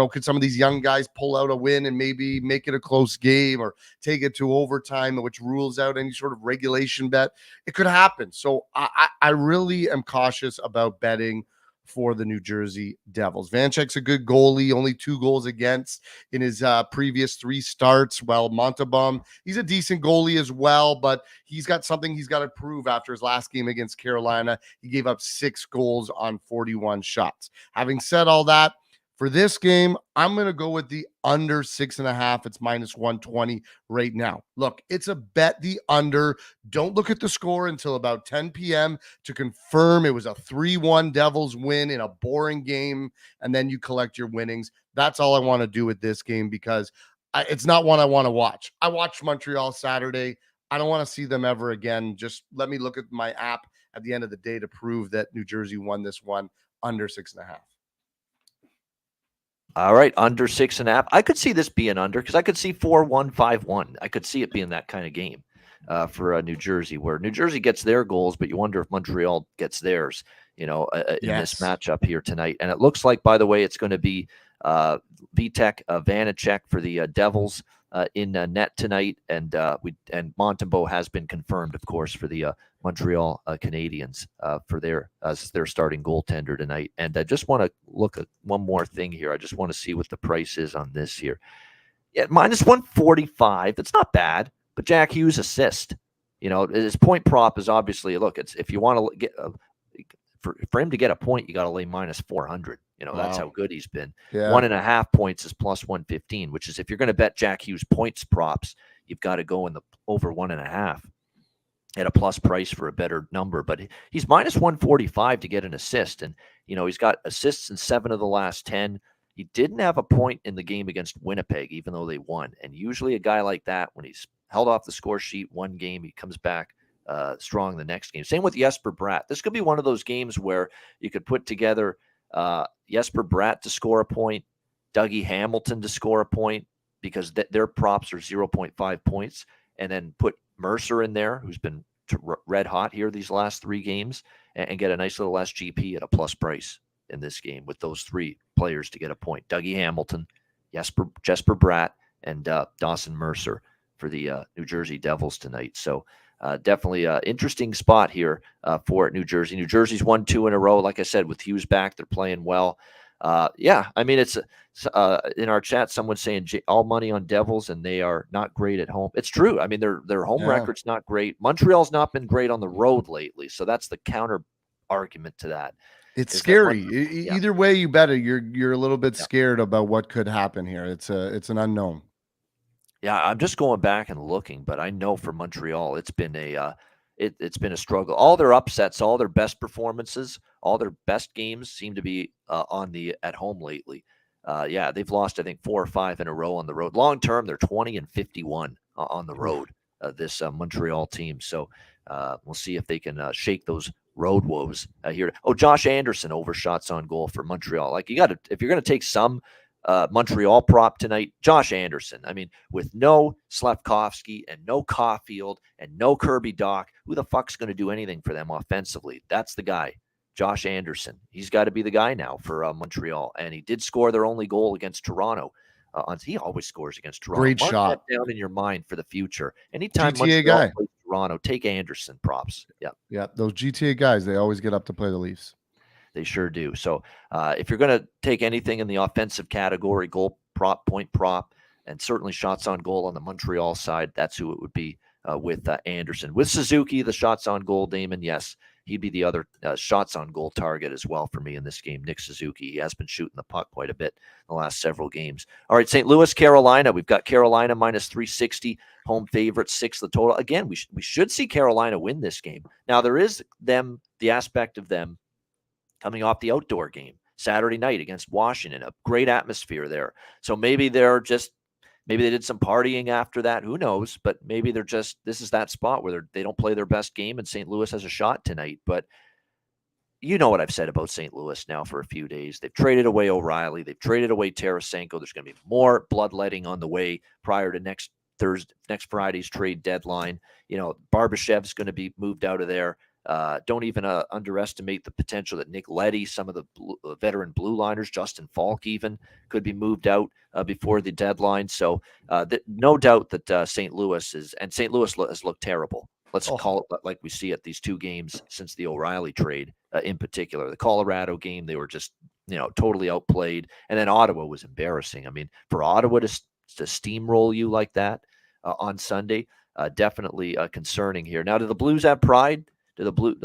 C: could some of these young guys pull out a win and maybe make it a close game or take it to overtime, which rules out any sort of regulation bet? It could happen. So I really am cautious about betting for the New Jersey Devils. Vanchek's a good goalie, only 2 goals against in his previous 3 starts. Well, Montalban, he's a decent goalie as well, but he's got something he's got to prove after his last game against Carolina. He gave up 6 goals on 41 shots. Having said all that, For this game, I'm going to go with the under 6.5. It's minus 120 right now. Look, it's a bet the under. Don't look at the score until about 10 p.m. to confirm it was a 3-1 Devils win in a boring game, and then you collect your winnings. That's all I want to do with this game because it's not one I want to watch. I watched Montreal Saturday. I don't want to see them ever again. Just let me look at my app at the end of the day to prove that New Jersey won this one under 6.5.
B: All right, under 6.5. I could see this being under because I could see 4-1, 5-1. I could see it being that kind of game for New Jersey, where New Jersey gets their goals, but you wonder if Montreal gets theirs, in this matchup here tonight. And it looks like, by the way, it's going to be Vitek Vanacek for the Devils in net tonight, and Montembeault has been confirmed, of course, for the Montreal Canadiens for their starting goaltender tonight. And I just want to look at one more thing here. I just want to see what the price is on this here. Yeah, minus 145. It's not bad, but Jack Hughes assist. His point prop is obviously, look, it's if you want to get for him to get a point, you got to lay minus 400. That's how good he's been. Yeah. 1.5 points is plus 115, which is if you're going to bet Jack Hughes points props, you've got to go in the over 1.5 at a plus price for a better number. But he's minus 145 to get an assist. And, he's got assists in 7 of the last 10. He didn't have a point in the game against Winnipeg, even though they won. And usually a guy like that, when he's held off the score sheet one game, he comes back strong the next game. Same with Jesper Bratt. This could be one of those games where you could put together Jesper Bratt to score a point, Dougie Hamilton to score a point, because their props are 0.5 points, and then put Mercer in there, who's been red hot here these last 3 games, and get a nice little SGP at a plus price in this game with those 3 players to get a point. Dougie Hamilton, Jesper Bratt, and Dawson Mercer for the New Jersey Devils tonight. So definitely an interesting spot here for New Jersey. New Jersey's won 2 in a row. Like I said, with Hughes back, they're playing well. It's in our chat, someone saying all money on Devils, and they are not great at home. It's true. I mean, their home record's not great. Montreal's not been great on the road lately, so that's the counter argument to that.
C: It's scary. Either way you bet it, you're a little bit scared about what could happen here. It's an unknown.
B: Yeah, I'm just going back and looking, but I know for Montreal, it's been it's been a struggle. All their upsets, all their best performances, all their best games seem to be at home lately. They've lost, I think, 4 or 5 in a row on the road. Long term, they're 20-51 on the road. This Montreal team. So we'll see if they can shake those road woes here. Oh, Josh Anderson overshots on goal for Montreal. Like, if you're gonna take some Montreal prop tonight, Josh Anderson. I mean, with no Slavkovsky and no Caulfield and no Kirby Dach, who the fuck's going to do anything for them offensively? That's the guy, Josh Anderson. He's got to be the guy now for Montreal. And he did score their only goal against Toronto. He always scores against Toronto.
C: Great
B: Mark
C: shot.
B: that down in your mind for the future. Anytime
C: GTA
B: Montreal
C: guy.
B: plays Toronto, take Anderson props.
C: Yeah, those GTA guys, they always get up to play the Leafs.
B: They sure do. So if you're going to take anything in the offensive category, goal prop, point prop, and certainly shots on goal on the Montreal side, that's who it would be with Anderson. With Suzuki, the shots on goal, Damon, yes, he'd be the other shots on goal target as well for me in this game. Nick Suzuki, he has been shooting the puck quite a bit in the last several games. All right, St. Louis, Carolina. We've got Carolina minus 360, home favorite, 6 the total. Again, we should see Carolina win this game. Now, there is the aspect of them coming off the outdoor game Saturday night against Washington, a great atmosphere there. So maybe they did some partying after that. Who knows? But maybe this is that spot where they don't play their best game and St. Louis has a shot tonight. But you know what I've said about St. Louis now for a few days. They've traded away O'Reilly. They've traded away Tarasenko. There's going to be more bloodletting on the way prior to next Friday's trade deadline. Barbashev's going to be moved out of there. Don't even underestimate the potential that Nick Leddy, some of the veteran blue liners, Justin Falk even, could be moved out before the deadline. So no doubt that St. Louis has looked terrible. Let's call it like we see it, these 2 games since the O'Reilly trade in particular. The Colorado game, they were just totally outplayed. And then Ottawa was embarrassing. I mean, for Ottawa to steamroll you like that on Sunday, definitely concerning here. Now, do the Blues have pride? do the Blue?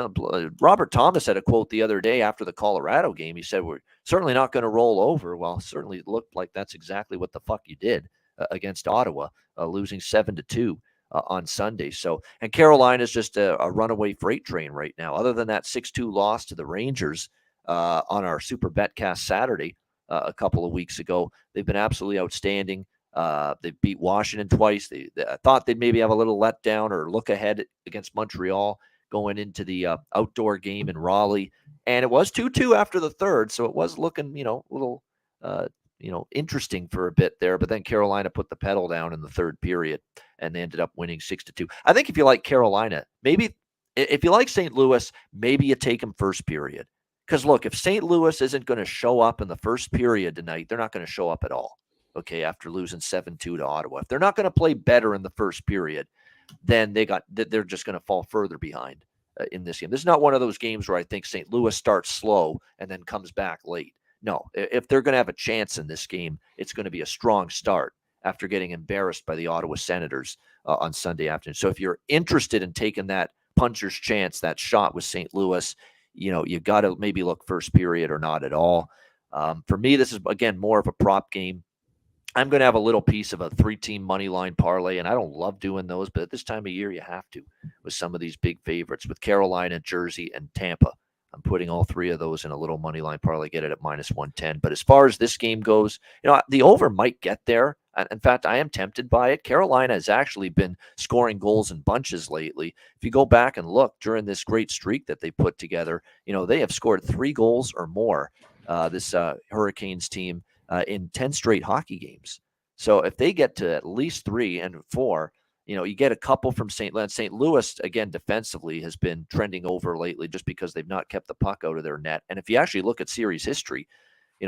B: Robert Thomas had a quote the other day after the Colorado game. He said, "We're certainly not going to roll over." Well, certainly it looked like that's exactly what the fuck you did against Ottawa, losing 7-2 on Sunday. So, and Carolina's just a runaway freight train right now. Other than that 6-2 loss to the Rangers on our Super Betcast Saturday a couple of weeks ago, they've been absolutely outstanding. They beat Washington twice. I thought they'd maybe have a little letdown or look ahead against Montreal going into the outdoor game in Raleigh. And it was 2-2 after the third, so it was looking, a little, interesting for a bit there. But then Carolina put the pedal down in the third period, and they ended up winning 6-2. I think if you like Carolina, maybe if you like St. Louis, maybe you take them first period. Because, look, if St. Louis isn't going to show up in the first period tonight, they're not going to show up at all, okay, after losing 7-2 to Ottawa. If they're not going to play better in the first period, then they're just going to fall further behind in this game. This is not one of those games where I think St. Louis starts slow and then comes back late. No, if they're going to have a chance in this game, it's going to be a strong start after getting embarrassed by the Ottawa Senators on Sunday afternoon. So if you're interested in taking that puncher's chance, that shot with St. Louis, you got to maybe look first period or not at all. For me, this is, again, more of a prop game. I'm going to have a little piece of a 3-team money line parlay, and I don't love doing those, but at this time of year, you have to with some of these big favorites with Carolina, Jersey, and Tampa. I'm putting all three of those in a little money line parlay, get it at -110. But as far as this game goes, the over might get there. In fact, I am tempted by it. Carolina has actually been scoring goals in bunches lately. If you go back and look during this great streak that they put together, they have scored 3 goals or more, this Hurricanes team, in 10 straight hockey games. So if they get to at least 3 and 4, you get a couple from St. Louis. St. Louis, again, defensively has been trending over lately just because they've not kept the puck out of their net. And if you actually look at series history,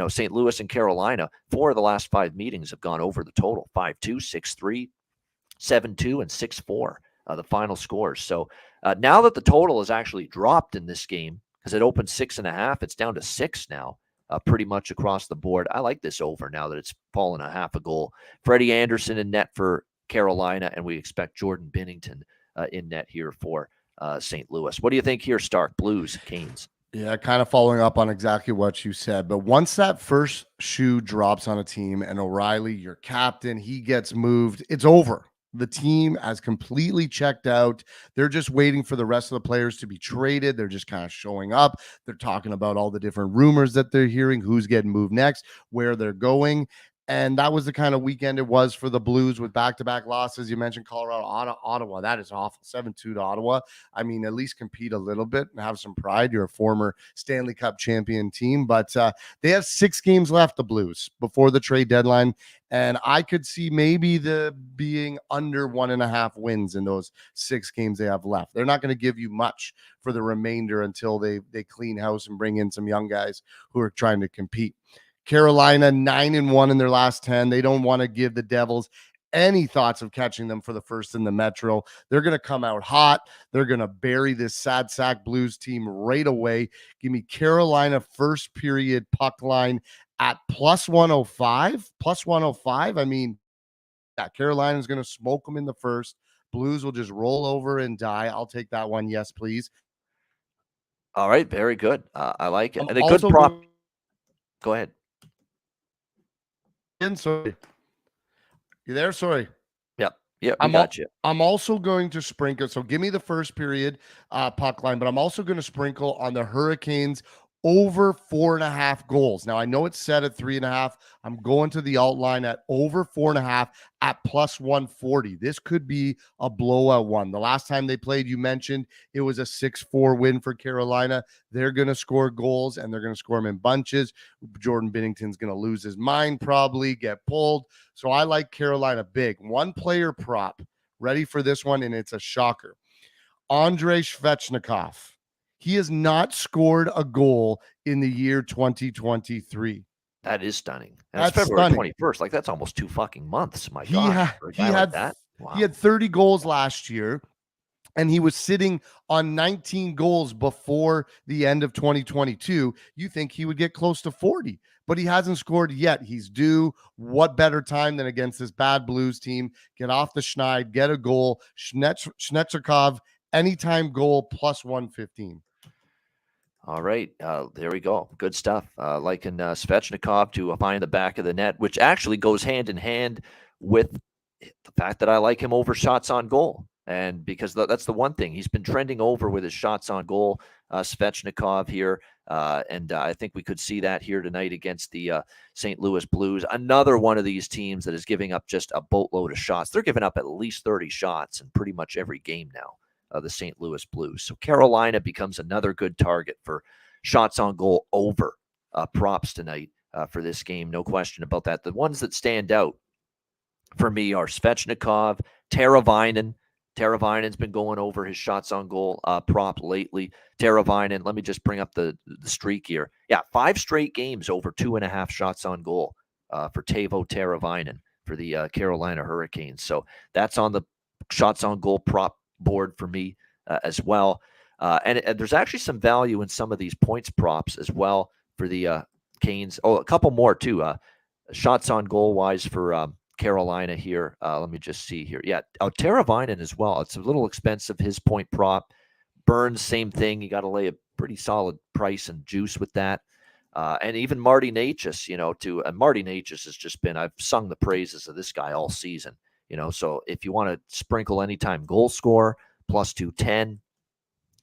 B: St. Louis and Carolina, 4 of the last 5 meetings have gone over the total, 5-2, 6-3, 7-2, and 6-4, the final scores. So now that the total has actually dropped in this game, because it opened 6.5, it's down to 6 now. Pretty much across the board. I like this over now that it's fallen a half a goal. Freddie Anderson in net for Carolina, and we expect Jordan Binnington in net here for St. Louis. What do you think here, Stark? Blues, Canes?
C: Yeah, kind of following up on exactly what you said. But once that first shoe drops on a team and O'Reilly, your captain, he gets moved, it's over. The team has completely checked out. They're just waiting for the rest of the players to be traded. They're just kind of showing up. They're talking about all the different rumors that they're hearing, who's getting moved next, where they're going. And that was the kind of weekend it was for the Blues with back-to-back losses. You mentioned Colorado, Ottawa. That is awful. 7-2 to Ottawa. I mean, at least compete a little bit and have some pride. You're a former Stanley Cup champion team. But they have 6 games left, the Blues, before the trade deadline. And I could see maybe the being under 1.5 wins in those 6 games they have left. They're not going to give you much for the remainder until they clean house and bring in some young guys who are trying to compete. Carolina 9-1 in their last 10. They don't want to give the Devils any thoughts of catching them for the first in the Metro. They're going to come out hot. They're going to bury this sad sack Blues team right away. Give me Carolina first period puck line at +105. +105. I mean, yeah, Carolina's going to smoke them in the first. Blues will just roll over and die. I'll take that one. Yes, please.
B: All right. Very good. I like it. And a good prop. Go ahead.
C: Sorry. You there? Sorry.
B: Yeah, we got you.
C: I'm also going to sprinkle. So give me the first period puck line, but I'm also going to sprinkle on the Hurricanes over 4.5 goals. Now I know it's set at 3.5. I'm going to the alt line at over 4.5 at +140. This could be a blowout one. The last time they played, you mentioned it was a 6-4 win for Carolina. They're going to score goals and they're going to score them in bunches. Jordan Binnington's going to lose his mind, probably get pulled. So I like Carolina big. One player prop ready for this one, and it's a shocker. Andrei Svechnikov. He has not scored a goal in the year 2023.
B: That is stunning. And that's February 21st. Like, that's almost 2 fucking months. My God. He had 30 goals last year, and he was sitting on 19 goals before the end of 2022. You think he would get close to 40, but he hasn't scored yet. He's due. What better time than against this bad Blues team? Get off the schneid, get a goal. Snechikov
C: Anytime goal plus 115.
B: All right, there we go. Good stuff. Liking Svechnikov to find the back of the net, which actually goes hand in hand with the fact that I like him over shots on goal. And because that's the one thing, he's been trending over with his shots on goal, Svechnikov here. And I think we could see that here tonight against the St. Louis Blues. Another one of these teams that is giving up just a boatload of shots. They're giving up at least 30 shots in pretty much every game now. The St. Louis Blues. So Carolina becomes another good target for shots on goal over props tonight for this game. No question about that. The ones that stand out for me are Svechnikov, Teravainen. Teravainen's been going over his shots on goal prop lately. Teravainen, let me just bring up the streak here. Yeah, 5 straight games over 2.5 shots on goal for Teuvo Teravainen for the Carolina Hurricanes. So that's on the shots on goal prop board for me as well. And there's actually some value in some of these points props as well for the Canes. Oh, a couple more too. Shots on goal wise for Carolina here. Let me just see here. Yeah, Teravainen as well. It's a little expensive, his point prop. Burns, same thing. You got to lay a pretty solid price and juice with that. And even Marty Necas, and Marty Necas has just been, I've sung the praises of this guy all season. So if you want to sprinkle anytime goal score, plus 210,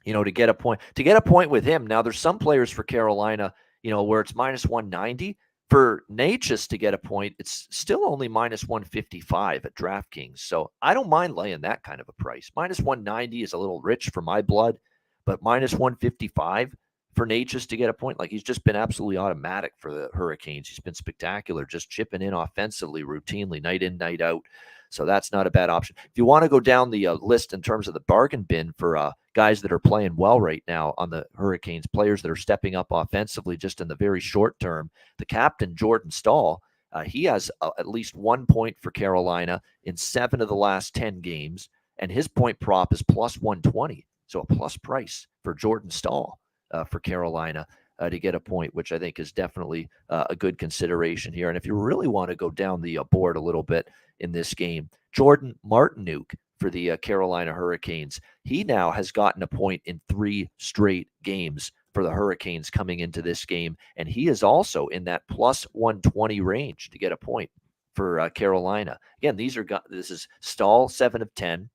B: to get a point with him. Now there's some players for Carolina, where it's minus 190. For Necas to get a point, it's still only minus 155 at DraftKings. So I don't mind laying that kind of a price. Minus 190 is a little rich for my blood, but minus 155 for Necas to get a point, like he's just been absolutely automatic for the Hurricanes. He's been spectacular, just chipping in offensively routinely, night in, night out. So that's not a bad option. If you want to go down the list in terms of the bargain bin for guys that are playing well right now on the Hurricanes, players that are stepping up offensively just in the very short term, the captain, Jordan Staal, he has at least 1 point for Carolina in 7 of the last 10 games, and his point prop is plus 120. So a plus price for Jordan Staal for Carolina to get a point, which I think is definitely a good consideration here. And if you really want to go down the board a little bit in this game, Jordan Martinook for the Carolina Hurricanes, he now has gotten a point in 3 straight games for the Hurricanes coming into this game, and he is also in that plus 120 range to get a point for Carolina. Again, this is Staal, 7 of 10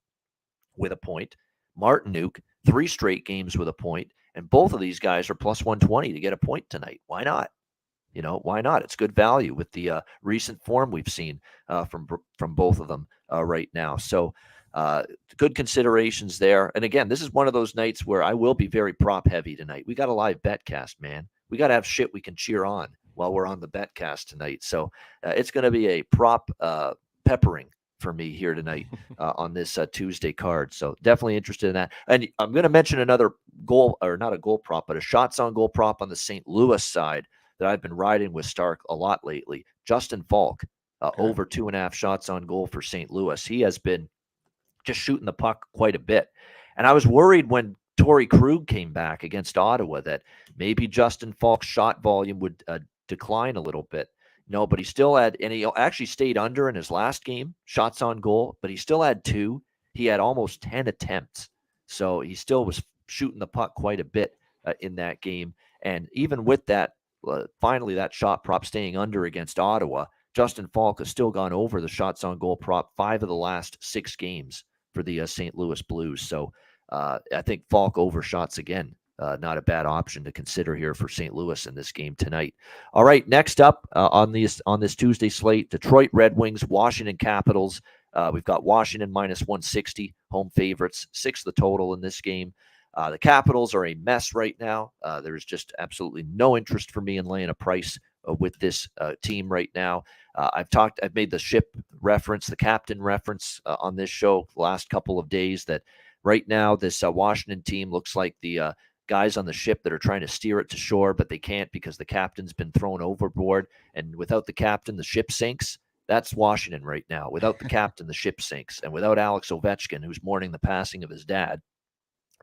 B: with a point. Martinook, 3 straight games with a point. And both of these guys are plus 120 to get a point tonight. Why not? Why not? It's good value with the recent form we've seen from both of them right now. So good considerations there. And again, this is one of those nights where I will be very prop heavy tonight. We got a live betcast, man. We got to have shit we can cheer on while we're on the betcast tonight. So it's going to be a prop peppering for me here tonight on this Tuesday card. So definitely interested in that. And I'm going to mention another goal, or not a goal prop, but a shots on goal prop on the St. Louis side that I've been riding with Stark a lot lately. Justin Falk, over 2.5 shots on goal for St. Louis. He has been just shooting the puck quite a bit. And I was worried when Torrey Krug came back against Ottawa that maybe Justin Falk's shot volume would decline a little bit. No, but he still had, and he actually stayed under in his last game, shots on goal, but he still had 2. He had almost 10 attempts. So he still was shooting the puck quite a bit in that game. And even with that, finally that shot prop staying under against Ottawa, Justin Falk has still gone over the shots on goal prop 5 of the last 6 games for the St. Louis Blues. So I think Falk over shots again. Not a bad option to consider here for St. Louis in this game tonight. All right, next up on this Tuesday slate, Detroit Red Wings, Washington Capitals. We've got Washington minus 160, home favorites, 6 the total in this game. The Capitals are a mess right now. There's just absolutely no interest for me in laying a price with this team right now. I've made the ship reference, the captain reference on this show the last couple of days, that right now this Washington team looks like the guys on the ship that are trying to steer it to shore, but they can't because the captain's been thrown overboard. And without the captain, the ship sinks. That's Washington right now. Without the captain, the ship sinks. And without Alex Ovechkin, who's mourning the passing of his dad,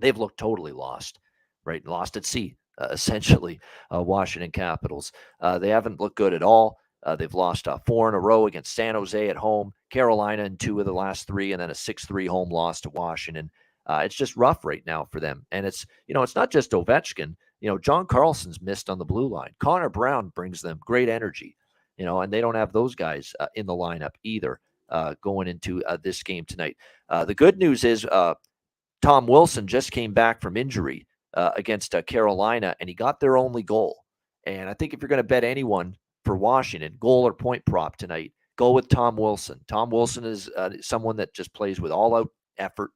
B: they've looked totally lost, right? Lost at sea, essentially, Washington Capitals. They haven't looked good at all. They've lost 4 in a row against San Jose at home, Carolina in 2 of the last 3, and then a 6-3 home loss to Washington. It's just rough right now for them. And it's not just Ovechkin. John Carlson's missed on the blue line. Connor Brown brings them great energy, and they don't have those guys in the lineup either going into this game tonight. The good news is Tom Wilson just came back from injury against Carolina, and he got their only goal. And I think if you're going to bet anyone for Washington, goal or point prop tonight, go with Tom Wilson. Tom Wilson is someone that just plays with all-out effort.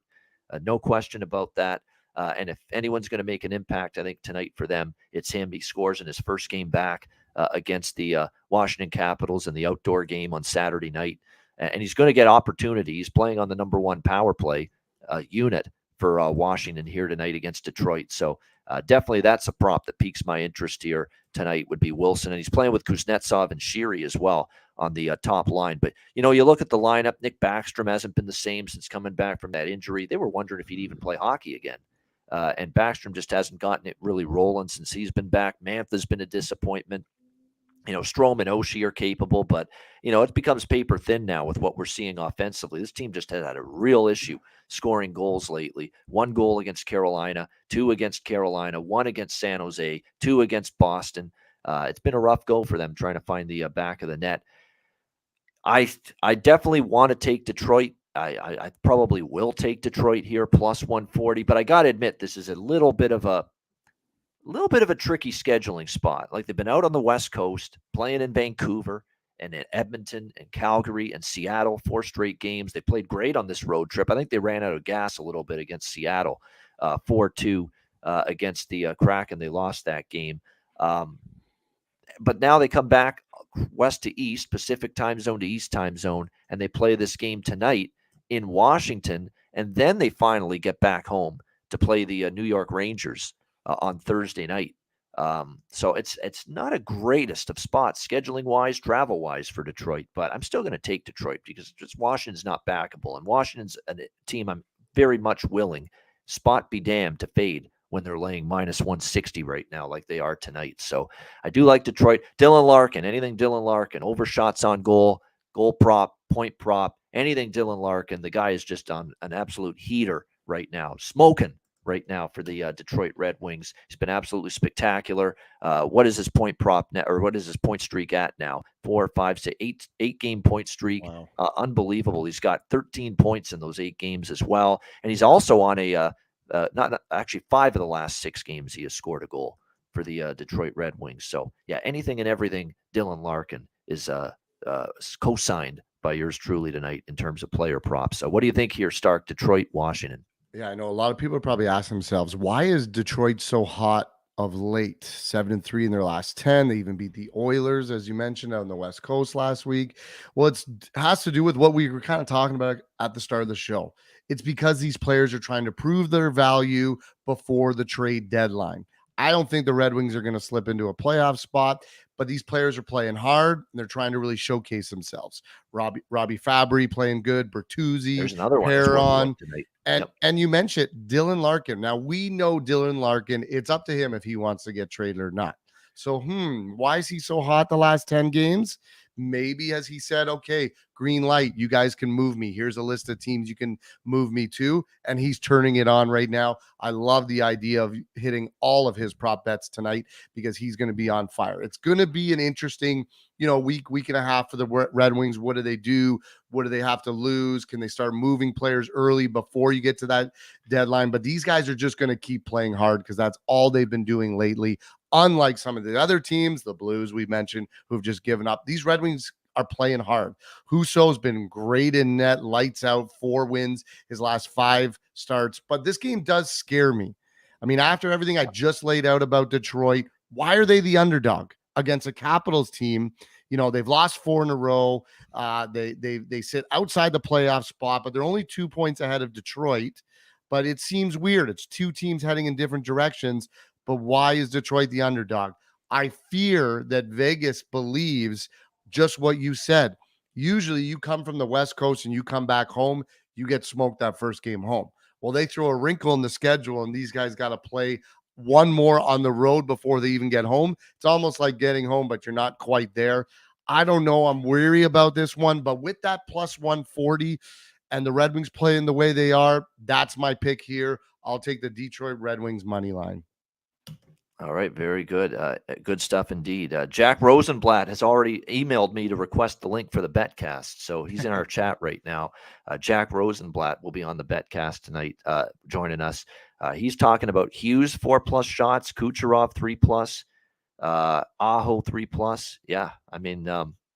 B: No question about that. And if anyone's going to make an impact, I think tonight for them, it's him. He scores in his first game back against the Washington Capitals in the outdoor game on Saturday night. And he's going to get opportunity. He's playing on the number one power play unit for Washington here tonight against Detroit. So definitely that's a prop that piques my interest here tonight would be Wilson. And he's playing with Kuznetsov and Sheary as well on the top line. But, you look at the lineup, Nick Backstrom hasn't been the same since coming back from that injury. They were wondering if he'd even play hockey again. And Backstrom just hasn't gotten it really rolling since he's been back. Mantha's been a disappointment. Strome and Oshie are capable, but, it becomes paper thin now with what we're seeing offensively. This team just has had a real issue scoring goals lately. 1 goal against Carolina, 2 against Carolina, 1 against San Jose, 2 against Boston. It's been a rough go for them trying to find the back of the net. I definitely want to take Detroit. I probably will take Detroit here plus 140, but I got to admit this is a little bit of a tricky scheduling spot. Like they've been out on the West Coast playing in Vancouver and in Edmonton and Calgary and Seattle, 4 straight games. They played great on this road trip. I think they ran out of gas a little bit against Seattle, 4-2 against the Kraken. They lost that game. But now they come back west to east, Pacific time zone to East time zone, and they play this game tonight in Washington, and then they finally get back home to play the New York Rangers on Thursday night. So it's not a greatest of spots scheduling wise, travel wise for Detroit, but I'm still going to take Detroit because just Washington's not backable, and Washington's a team I'm very much willing, spot be damned, to fade when they're laying minus 160 right now, like they are tonight. So I do like Detroit. Dylan Larkin, anything Dylan Larkin, overshots on goal prop, point prop, anything Dylan Larkin. The guy is just on an absolute heater right now, smoking right now for the Detroit Red Wings. He's been absolutely spectacular. What is his point prop net, or what is his point streak at now? 4, 5, 6, 8 game point streak. Wow. Unbelievable. He's got 13 points in those 8 games as well. And he's also on a, not actually 5 of the last 6 games he has scored a goal for the Detroit Red Wings. So yeah, anything and everything Dylan Larkin is co-signed by yours truly tonight in terms of player props. So what do you think here, Stark? Detroit, Washington.
C: Yeah, I know a lot of people are probably asking themselves, why is Detroit so hot of late? 7-3 in their last 10. They even beat the Oilers, as you mentioned, out on the West Coast last week. Well, it has to do with what we were kind of talking about at the start of the show. It's because these players are trying to prove their value before the trade deadline. I don't think the Red Wings are going to slip into a playoff spot, but these players are playing hard and they're trying to really showcase themselves. Robbie Fabry playing good, Bertuzzi,
B: there's another one,
C: Perron, and you mentioned Dylan Larkin. Now we know Dylan Larkin, it's up to him if he wants to get traded or not. So, why is he so hot the last 10 games? Maybe, as he said, okay, green light, you guys can move me. Here's a list of teams you can move me to. And he's turning it on right now. I love the idea of hitting all of his prop bets tonight because he's going to be on fire. It's going to be an interesting, week and a half for the Red Wings. What do they do? What do they have to lose? Can they start moving players early before you get to that deadline? But these guys are just going to keep playing hard because that's all they've been doing lately. Unlike some of the other teams, the Blues we mentioned, who've just given up. These Red Wings are playing hard. Husso's been great in net, lights out, 4 wins his last 5 starts. But this game does scare me. I mean, after everything I just laid out about Detroit, why are they the underdog against a Capitals team? They've lost 4 in a row. They sit outside the playoff spot, but they're only 2 points ahead of Detroit. But it seems weird. It's 2 teams heading in different directions. But why is Detroit the underdog? I fear that Vegas believes just what you said. Usually you come from the West Coast and you come back home, you get smoked that first game home. Well, they throw a wrinkle in the schedule and these guys got to play one more on the road before they even get home. It's almost like getting home, but you're not quite there. I don't know. I'm weary about this one, but with that plus 140 and the Red Wings playing the way they are, that's my pick here. I'll take the Detroit Red Wings money line.
B: All right, very good. Good stuff indeed. Jack Rosenblatt has already emailed me to request the link for the Betcast, so he's in our chat right now. Jack Rosenblatt will be on the Betcast tonight, joining us. He's talking about Hughes 4+ shots, Kucherov 3+, Aho 3+. Yeah, I mean,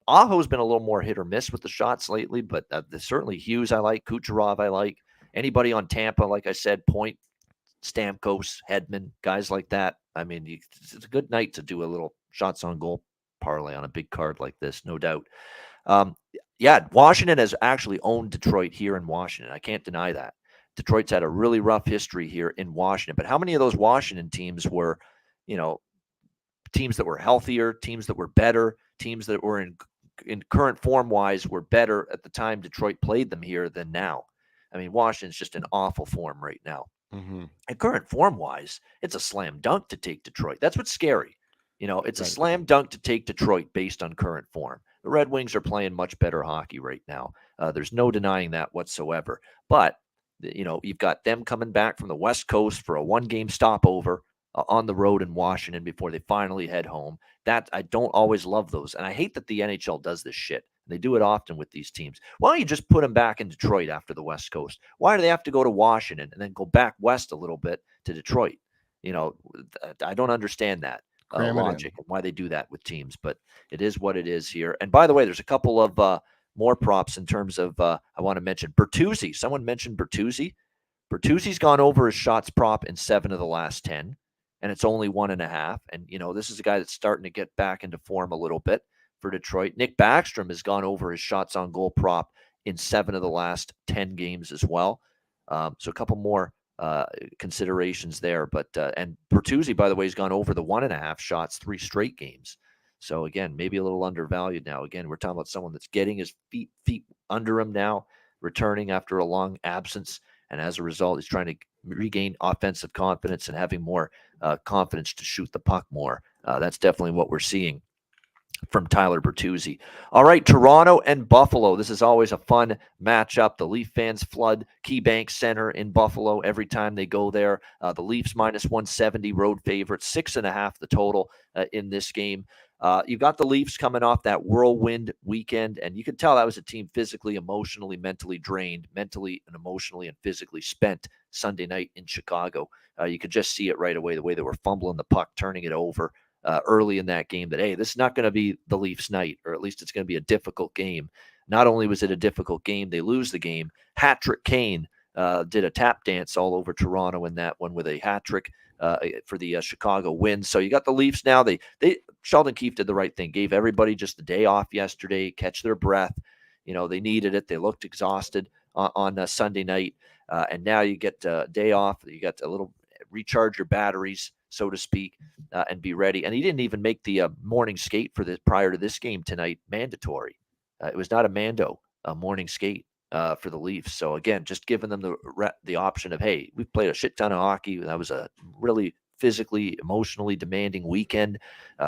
B: Aho's been a little more hit or miss with the shots lately, but certainly Hughes I like, Kucherov I like. Anybody on Tampa, like I said, Point, Stamkos, Hedman, guys like that. I mean, it's a good night to do a little shots on goal parlay on a big card like this, no doubt. Yeah, Washington has actually owned Detroit here in Washington. I can't deny that. Detroit's had a really rough history here in Washington. But how many of those Washington teams were, teams that were healthier, teams that were better, teams that were in current form-wise were better at the time Detroit played them here than now? I mean, Washington's just in awful form right now.
C: Mm-hmm.
B: And current form-wise, it's a slam dunk to take Detroit. That's what's scary. It's a
C: Right.
B: slam dunk to take Detroit based on current form. The Red Wings are playing much better hockey right now. There's no denying that whatsoever. But, you've got them coming back from the West Coast for a one-game stopover on the road in Washington before they finally head home. That I don't always love those. And I hate that the NHL does this shit. They do it often with these teams. Why don't you just put them back in Detroit after the West Coast? Why do they have to go to Washington and then go back west a little bit to Detroit? I don't understand that logic and why they do that with teams, but it is what it is here. And by the way, there's a couple of more props in terms of, I want to mention Bertuzzi. Someone mentioned Bertuzzi. Bertuzzi's gone over his shots prop in 7 of the last 10, and it's only 1.5. And, this is a guy that's starting to get back into form a little bit for Detroit. Nick Backstrom has gone over his shots on goal prop in 7 of the last 10 games as well. So a couple more considerations there. But and Bertuzzi, by the way, has gone over the 1.5 shots 3 straight games. So again, maybe a little undervalued now. Again, we're talking about someone that's getting his feet under him now, returning after a long absence. And as a result, he's trying to regain offensive confidence and having more confidence to shoot the puck more. That's definitely what we're seeing from Tyler Bertuzzi. All right, Toronto and Buffalo. This is always a fun matchup. The Leaf fans flood KeyBank Center in Buffalo every time they go there. The Leafs -170 road favorites, 6.5 the total in this game. You've got the Leafs coming off that whirlwind weekend, and you can tell that was a team physically, emotionally, mentally drained, mentally and emotionally and physically spent Sunday night in Chicago. You could just see it right away, the way they were fumbling the puck, turning it over early in that game, that, hey, this is not going to be the Leafs night, or at least it's going to be a difficult game. Not only was it a difficult game, they lose the game. Hat-trick Kane did a tap dance all over Toronto in that one with a hat-trick for the Chicago win. So you got the Leafs now. They Sheldon Keefe did the right thing, gave everybody just the day off yesterday, catch their breath. They needed it. They looked exhausted on Sunday night. And now you get a day off. You got a little recharge your batteries, so to speak, and be ready. And he didn't even make the morning skate for this prior to this game tonight mandatory. It was not a morning skate for the Leafs. So again, just giving them the option of, hey, we've played a shit ton of hockey. That was a really physically, emotionally demanding weekend.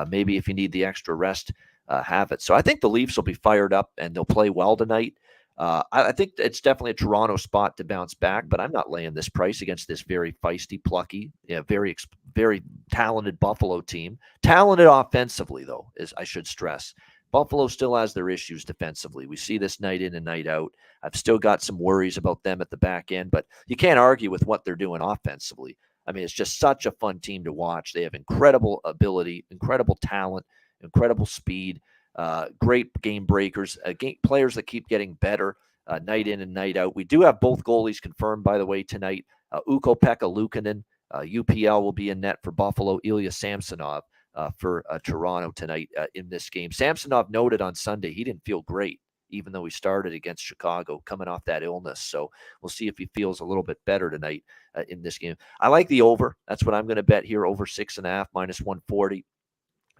B: Maybe if you need the extra rest, have it. So I think the Leafs will be fired up and they'll play well tonight. I think it's definitely a Toronto spot to bounce back, but I'm not laying this price against this very feisty, plucky, very talented Buffalo team. Talented offensively, though, as I should stress. Buffalo still has their issues defensively. We see this night in and night out. I've still got some worries about them at the back end, but you can't argue with what they're doing offensively. I mean, it's just such a fun team to watch. They have incredible ability, incredible talent, incredible speed. Great game breakers, players that keep getting better night in and night out. We do have both goalies confirmed, by the way, tonight. Ukko-Pekka Luukkonen, UPL, will be in net for Buffalo. Ilya Samsonov for Toronto tonight in this game. Samsonov noted on Sunday he didn't feel great, even though he started against Chicago coming off that illness. So we'll see if he feels a little bit better tonight in this game. I like the over. That's what I'm going to bet here, over 6.5, -140.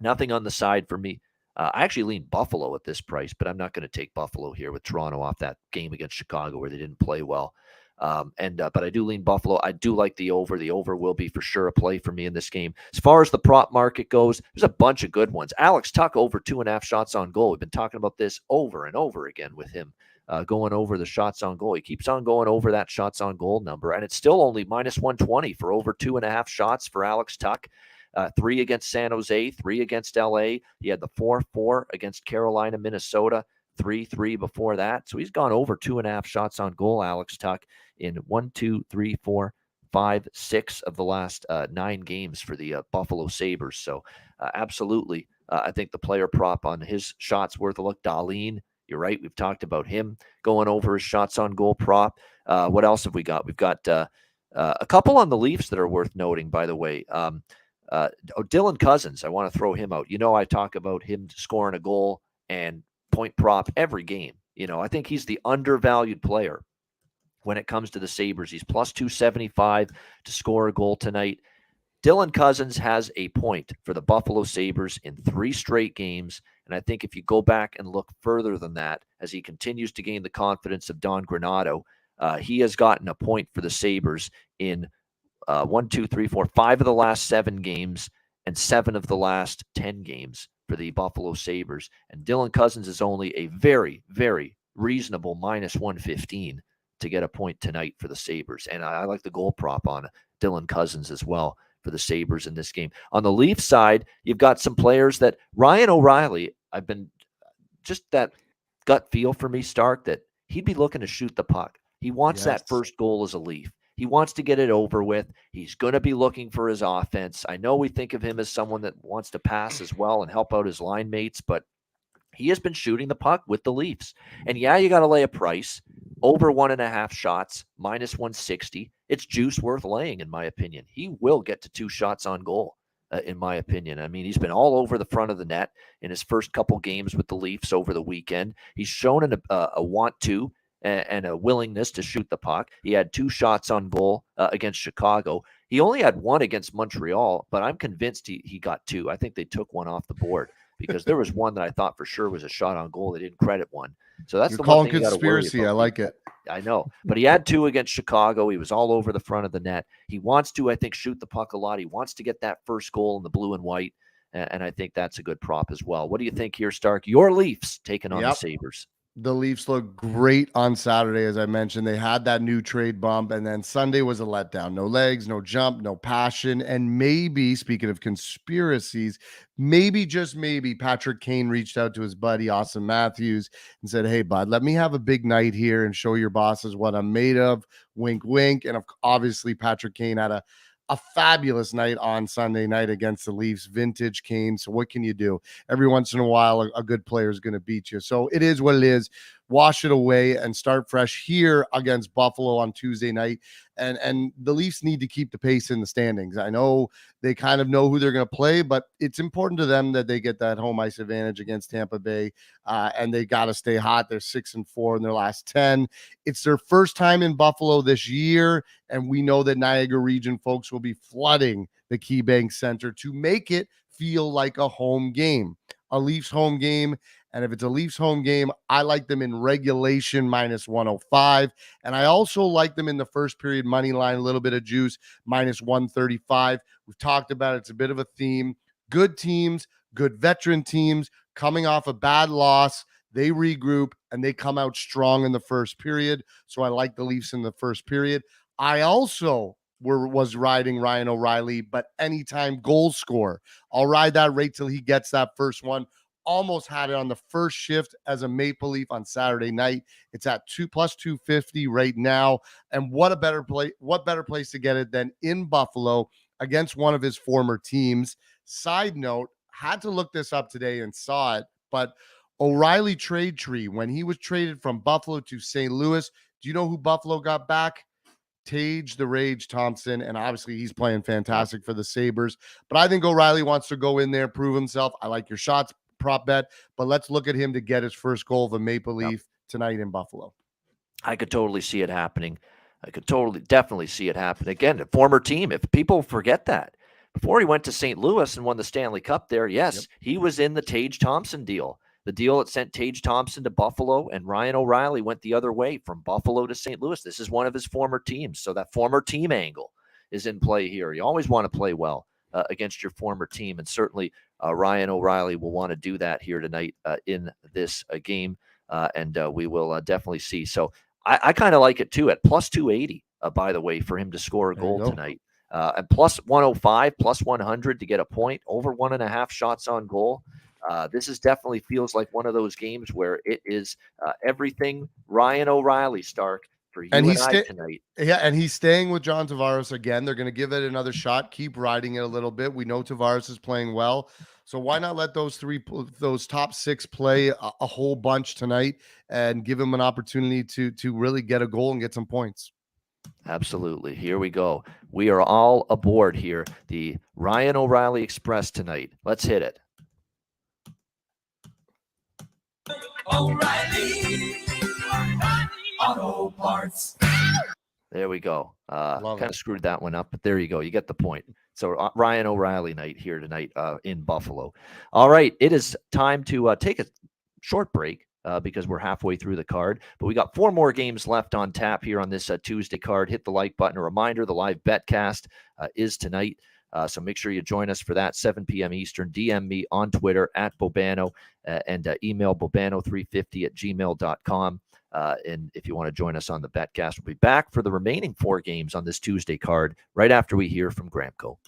B: Nothing on the side for me. I actually lean Buffalo at this price, but I'm not going to take Buffalo here with Toronto off that game against Chicago where they didn't play well. But I do lean Buffalo. I do like the over. The over will be for sure a play for me in this game. As far as the prop market goes, there's a bunch of good ones. Alex Tuck over 2.5 shots on goal. We've been talking about this over and over again with him. Going over the shots on goal. He keeps on going over that shots on goal number, and it's still only minus 120 for over 2.5 shots for Alex Tuck. 3 against San Jose, 3 against LA. He had the 4-4 against Carolina, Minnesota, 3-3 before that. So he's gone over 2.5 shots on goal, Alex Tuck, in 1, 2, 3, 4, 5, 6 of the last 9 games for the Buffalo Sabres. So absolutely, I think the player prop on his shots worth a look. Dahlin, you're right. We've talked about him going over his shots on goal prop. What else have we got? We've got a couple on the Leafs that are worth noting, by the way. Dylan Cousins, I want to throw him out. I talk about him scoring a goal and point prop every game. I think he's the undervalued player when it comes to the Sabres. He's plus 275 to score a goal tonight. Dylan Cousins has a point for the Buffalo Sabres in 3 straight games. And I think if you go back and look further than that, as he continues to gain the confidence of Don Granato, he has gotten a point for the Sabres in 1, 2, 3, 4, 5 of the last 7 games and 7 of the last 10 games for the Buffalo Sabres. And Dylan Cousins is only a very, very reasonable minus 115 to get a point tonight for the Sabres. And I like the goal prop on Dylan Cousins as well for the Sabres in this game. On the Leafs side, you've got some players that Ryan O'Reilly, I've been just that gut feel for me, Stark, that he'd be looking to shoot the puck. He wants that first goal as a Leaf. He wants to get it over with. He's going to be looking for his offense. I know we think of him as someone that wants to pass as well and help out his line mates, but he has been shooting the puck with the Leafs. And yeah, you got to lay a price. Over 1.5 shots, minus 160. It's juice worth laying, in my opinion. He will get to 2 shots on goal, in my opinion. I mean, he's been all over the front of the net in his first couple games with the Leafs over the weekend. He's shown a want to and a willingness to shoot the puck. He had 2 shots on goal against Chicago. He only had 1 against Montreal, but I'm convinced he got 2. I think they took 1 off the board because there was one that I thought for sure was a shot on goal. They didn't credit one. So that's the one thing you got to worry about.
C: I like it.
B: I know, but he had 2 against Chicago. He was all over the front of the net. He wants to, I think, shoot the puck a lot. He wants to get that first goal in the blue and white, and I think that's a good prop as well. What do you think here, Stark? Your Leafs taking on the Sabres.
C: The Leafs look great on Saturday, as I mentioned. They had that new trade bump, and then Sunday was a letdown. No legs, no jump, no passion. And maybe, speaking of conspiracies, maybe, just maybe, Patrick Kane reached out to his buddy, Austin Matthews, and said, hey, bud, let me have a big night here and show your bosses what I'm made of. Wink, wink. And obviously, Patrick Kane had a fabulous night on Sunday night against the Leafs, vintage Kane. So what can you do? Every once in a while, a good player is going to beat you. So it is what it is. Wash it away and start fresh here against Buffalo on Tuesday night. And the Leafs need to keep the pace in the standings. I know they kind of know who they're going to play, but it's important to them that they get that home ice advantage against Tampa Bay. And they got to stay hot. They're 6-4 in their last 10. It's their first time in Buffalo this year. And we know that Niagara region folks will be flooding the KeyBank Center to make it feel like a home game, a Leafs home game. And if it's a Leafs home game, I like them in regulation minus 105. And I also like them in the first period money line, a little bit of juice, minus 135. We've talked about it. It's a bit of a theme. Good teams, good veteran teams coming off a bad loss. They regroup and they come out strong in the first period. So I like the Leafs in the first period. I also was riding Ryan O'Reilly, but anytime goal score, I'll ride that right till he gets that first one. Almost had it on the first shift as a Maple Leaf on Saturday night. It's at plus 250 right now. And what better place to get it than in Buffalo against one of his former teams. Side note, had to look this up today and saw it, but O'Reilly trade tree, when he was traded from Buffalo to St. Louis, do you know who Buffalo got back? Tage the Rage Thompson, and obviously he's playing fantastic for the Sabres. But I think O'Reilly wants to go in there, prove himself. I like your shots prop bet, but let's look at him to get his first goal of a Maple Leaf tonight in Buffalo.
B: I could totally see it happening. I could definitely see it happen. Again, a former team, if people forget that. Before he went to St. Louis and won the Stanley Cup there, yes, he was in the Tage Thompson deal. the deal that sent Tage Thompson to Buffalo, and Ryan O'Reilly went the other way from Buffalo to St. Louis. This is one of his former teams. So that former team angle is in play here. You always want to play well against your former team. And certainly Ryan O'Reilly will want to do that here tonight in this game. And we will definitely see. So I kind of like it too at plus 280, by the way, for him to score a goal tonight. And plus 105, plus 100 to get a point, over 1.5 shots on goal. This is definitely feels like one of those games where it is everything Ryan O'Reilly, Stark, for you and I tonight.
C: Yeah, and he's staying with John Tavares again. They're going to give it another shot, keep riding it a little bit. We know Tavares is playing well. So why not let those top 6 play a whole bunch tonight and give him an opportunity to really get a goal and get some points?
B: Absolutely. Here we go. We are all aboard here. The Ryan O'Reilly Express tonight. Let's hit it. O'Reilly Auto Parts. There we go. Kind of screwed that one up, but there you go. You get the point. So Ryan O'Reilly night here tonight in Buffalo. All right. It is time to take a short break. Because we're halfway through the card. But we got 4 more games left on tap here on this Tuesday card. Hit the like button. A reminder, the live betcast is tonight. So make sure you join us for that, 7 p.m. Eastern. DM me on Twitter at Bobano and email bobano350@gmail.com. And if you want to join us on the betcast, we'll be back for the remaining 4 games on this Tuesday card right after we hear from Gramco.
D: All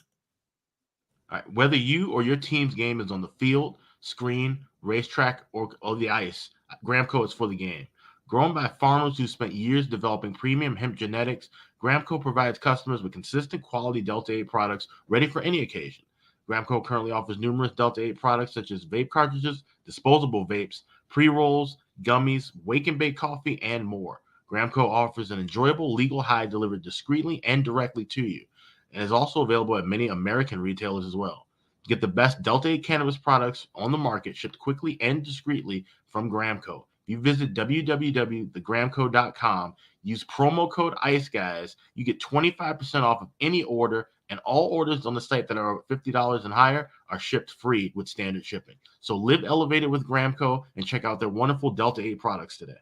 D: right. Whether you or your team's game is on the field, screen, racetrack, or the ice, Gramco is for the game. Grown by farmers who spent years developing premium hemp genetics, Gramco provides customers with consistent quality Delta 8 products ready for any occasion. Gramco currently offers numerous Delta 8 products such as vape cartridges, disposable vapes, pre-rolls, gummies, wake and bake coffee, and more. Gramco offers an enjoyable legal high delivered discreetly and directly to you, and is also available at many American retailers as well. Get the best Delta 8 cannabis products on the market shipped quickly and discreetly from Gramco. If you visit www.thegramco.com, use promo code ICEGUYS, you get 25% off of any order, and all orders on the site that are $50 and higher are shipped free with standard shipping. So live elevated with Gramco and check out their wonderful Delta 8 products today.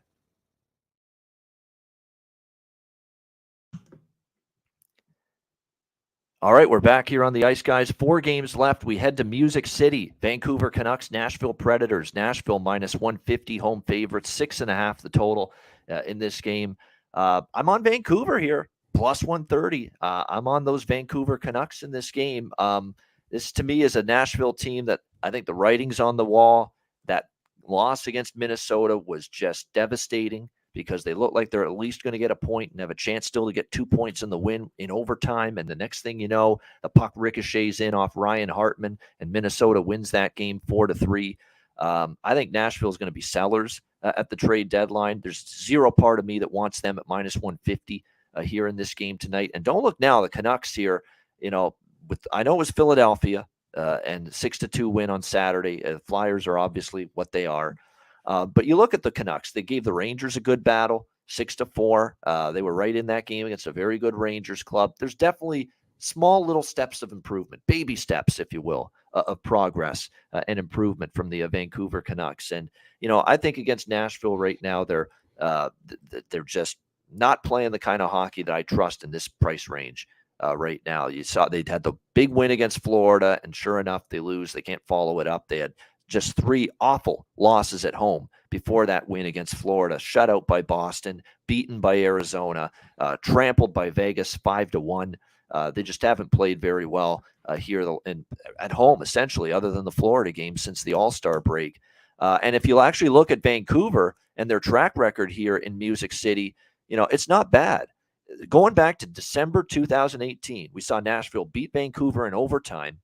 B: All right, we're back here on the Ice Guys. 4 games left. We head to Music City. Vancouver Canucks, Nashville Predators. Nashville minus 150, home favorites, 6.5 the total in this game. I'm on Vancouver here, plus 130. I'm on those Vancouver Canucks in this game. This, to me, is a Nashville team that I think the writing's on the wall. That loss against Minnesota was just devastating, because they look like they're at least going to get a point and have a chance still to get 2 points in the win in overtime. And the next thing you know, the puck ricochets in off Ryan Hartman, and Minnesota wins that game 4-3. I think Nashville is going to be sellers at the trade deadline. There's zero part of me that wants them at minus 150 here in this game tonight. And don't look now, the Canucks here, I know it was Philadelphia and 6-2 win on Saturday. Flyers are obviously what they are. But you look at the Canucks, they gave the Rangers a good battle, 6-4. They were right in that game against a very good Rangers club. There's definitely small little steps of improvement, baby steps, if you will, of progress and improvement from the Vancouver Canucks. And, I think against Nashville right now, they're just not playing the kind of hockey that I trust in this price range right now. You saw they'd had the big win against Florida, and sure enough, they lose. They can't follow it up. They had just 3 awful losses at home before that win against Florida, shut out by Boston, beaten by Arizona, trampled by Vegas 5-1. They just haven't played very well here at home, essentially, other than the Florida game since the All-Star break. And if you'll actually look at Vancouver and their track record here in Music City, it's not bad. Going back to December 2018, we saw Nashville beat Vancouver in overtime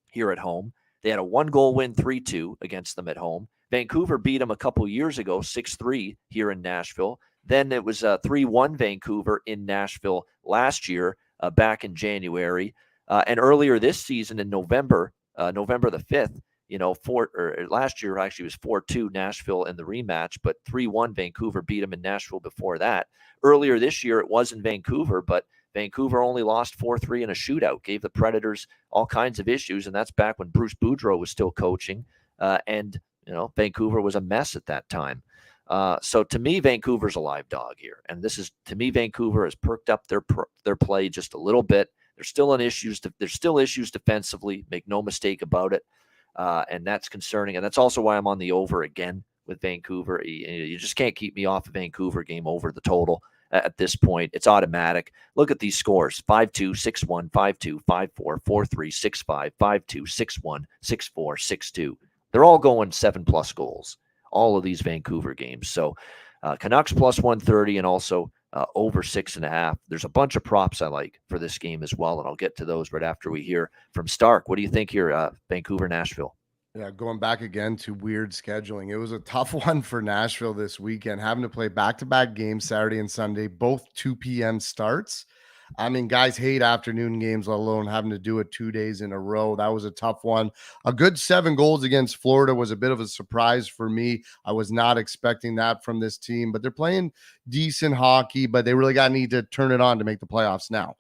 B: here at home. They had a 1-goal win, 3-2 against them at home. Vancouver beat them a couple years ago, 6-3 here in Nashville. Then it was 3-1 Vancouver in Nashville last year, back in January. And earlier this season in November the 5th, last year actually was 4-2 Nashville in the rematch, but 3-1 Vancouver beat them in Nashville before that. Earlier this year, it was in Vancouver, but Vancouver only lost 4-3 in a shootout, gave the Predators all kinds of issues, and that's back when Bruce Boudreau was still coaching. And Vancouver was a mess at that time. So to me, Vancouver's a live dog here. And to me, Vancouver has perked up their play just a little bit. There's still issues defensively. Make no mistake about it. And that's concerning. And that's also why I'm on the over again with Vancouver. You just can't keep me off a Vancouver game over the total at this point. It's automatic. Look at these scores: 5-2, 6-1, 5-2, 5-4, 4-3, 6-5, 5-2, 6-1, 6-4, 6-2. They're all going 7+ goals, all of these Vancouver games. So Canucks plus 130 and also over 6.5. There's a bunch of props I like for this game as well, and I'll get to those right after we hear from Stark. What do you think here, Vancouver, Nashville?
C: Yeah, going back again to weird scheduling. It was a tough one for Nashville this weekend, having to play back-to-back games Saturday and Sunday, both 2 p.m. starts. I mean, guys hate afternoon games, let alone having to do it 2 days in a row. That was a tough one. A good 7 goals against Florida was a bit of a surprise for me. I was not expecting that from this team, but they're playing decent hockey, but they really need to turn it on to make the playoffs now.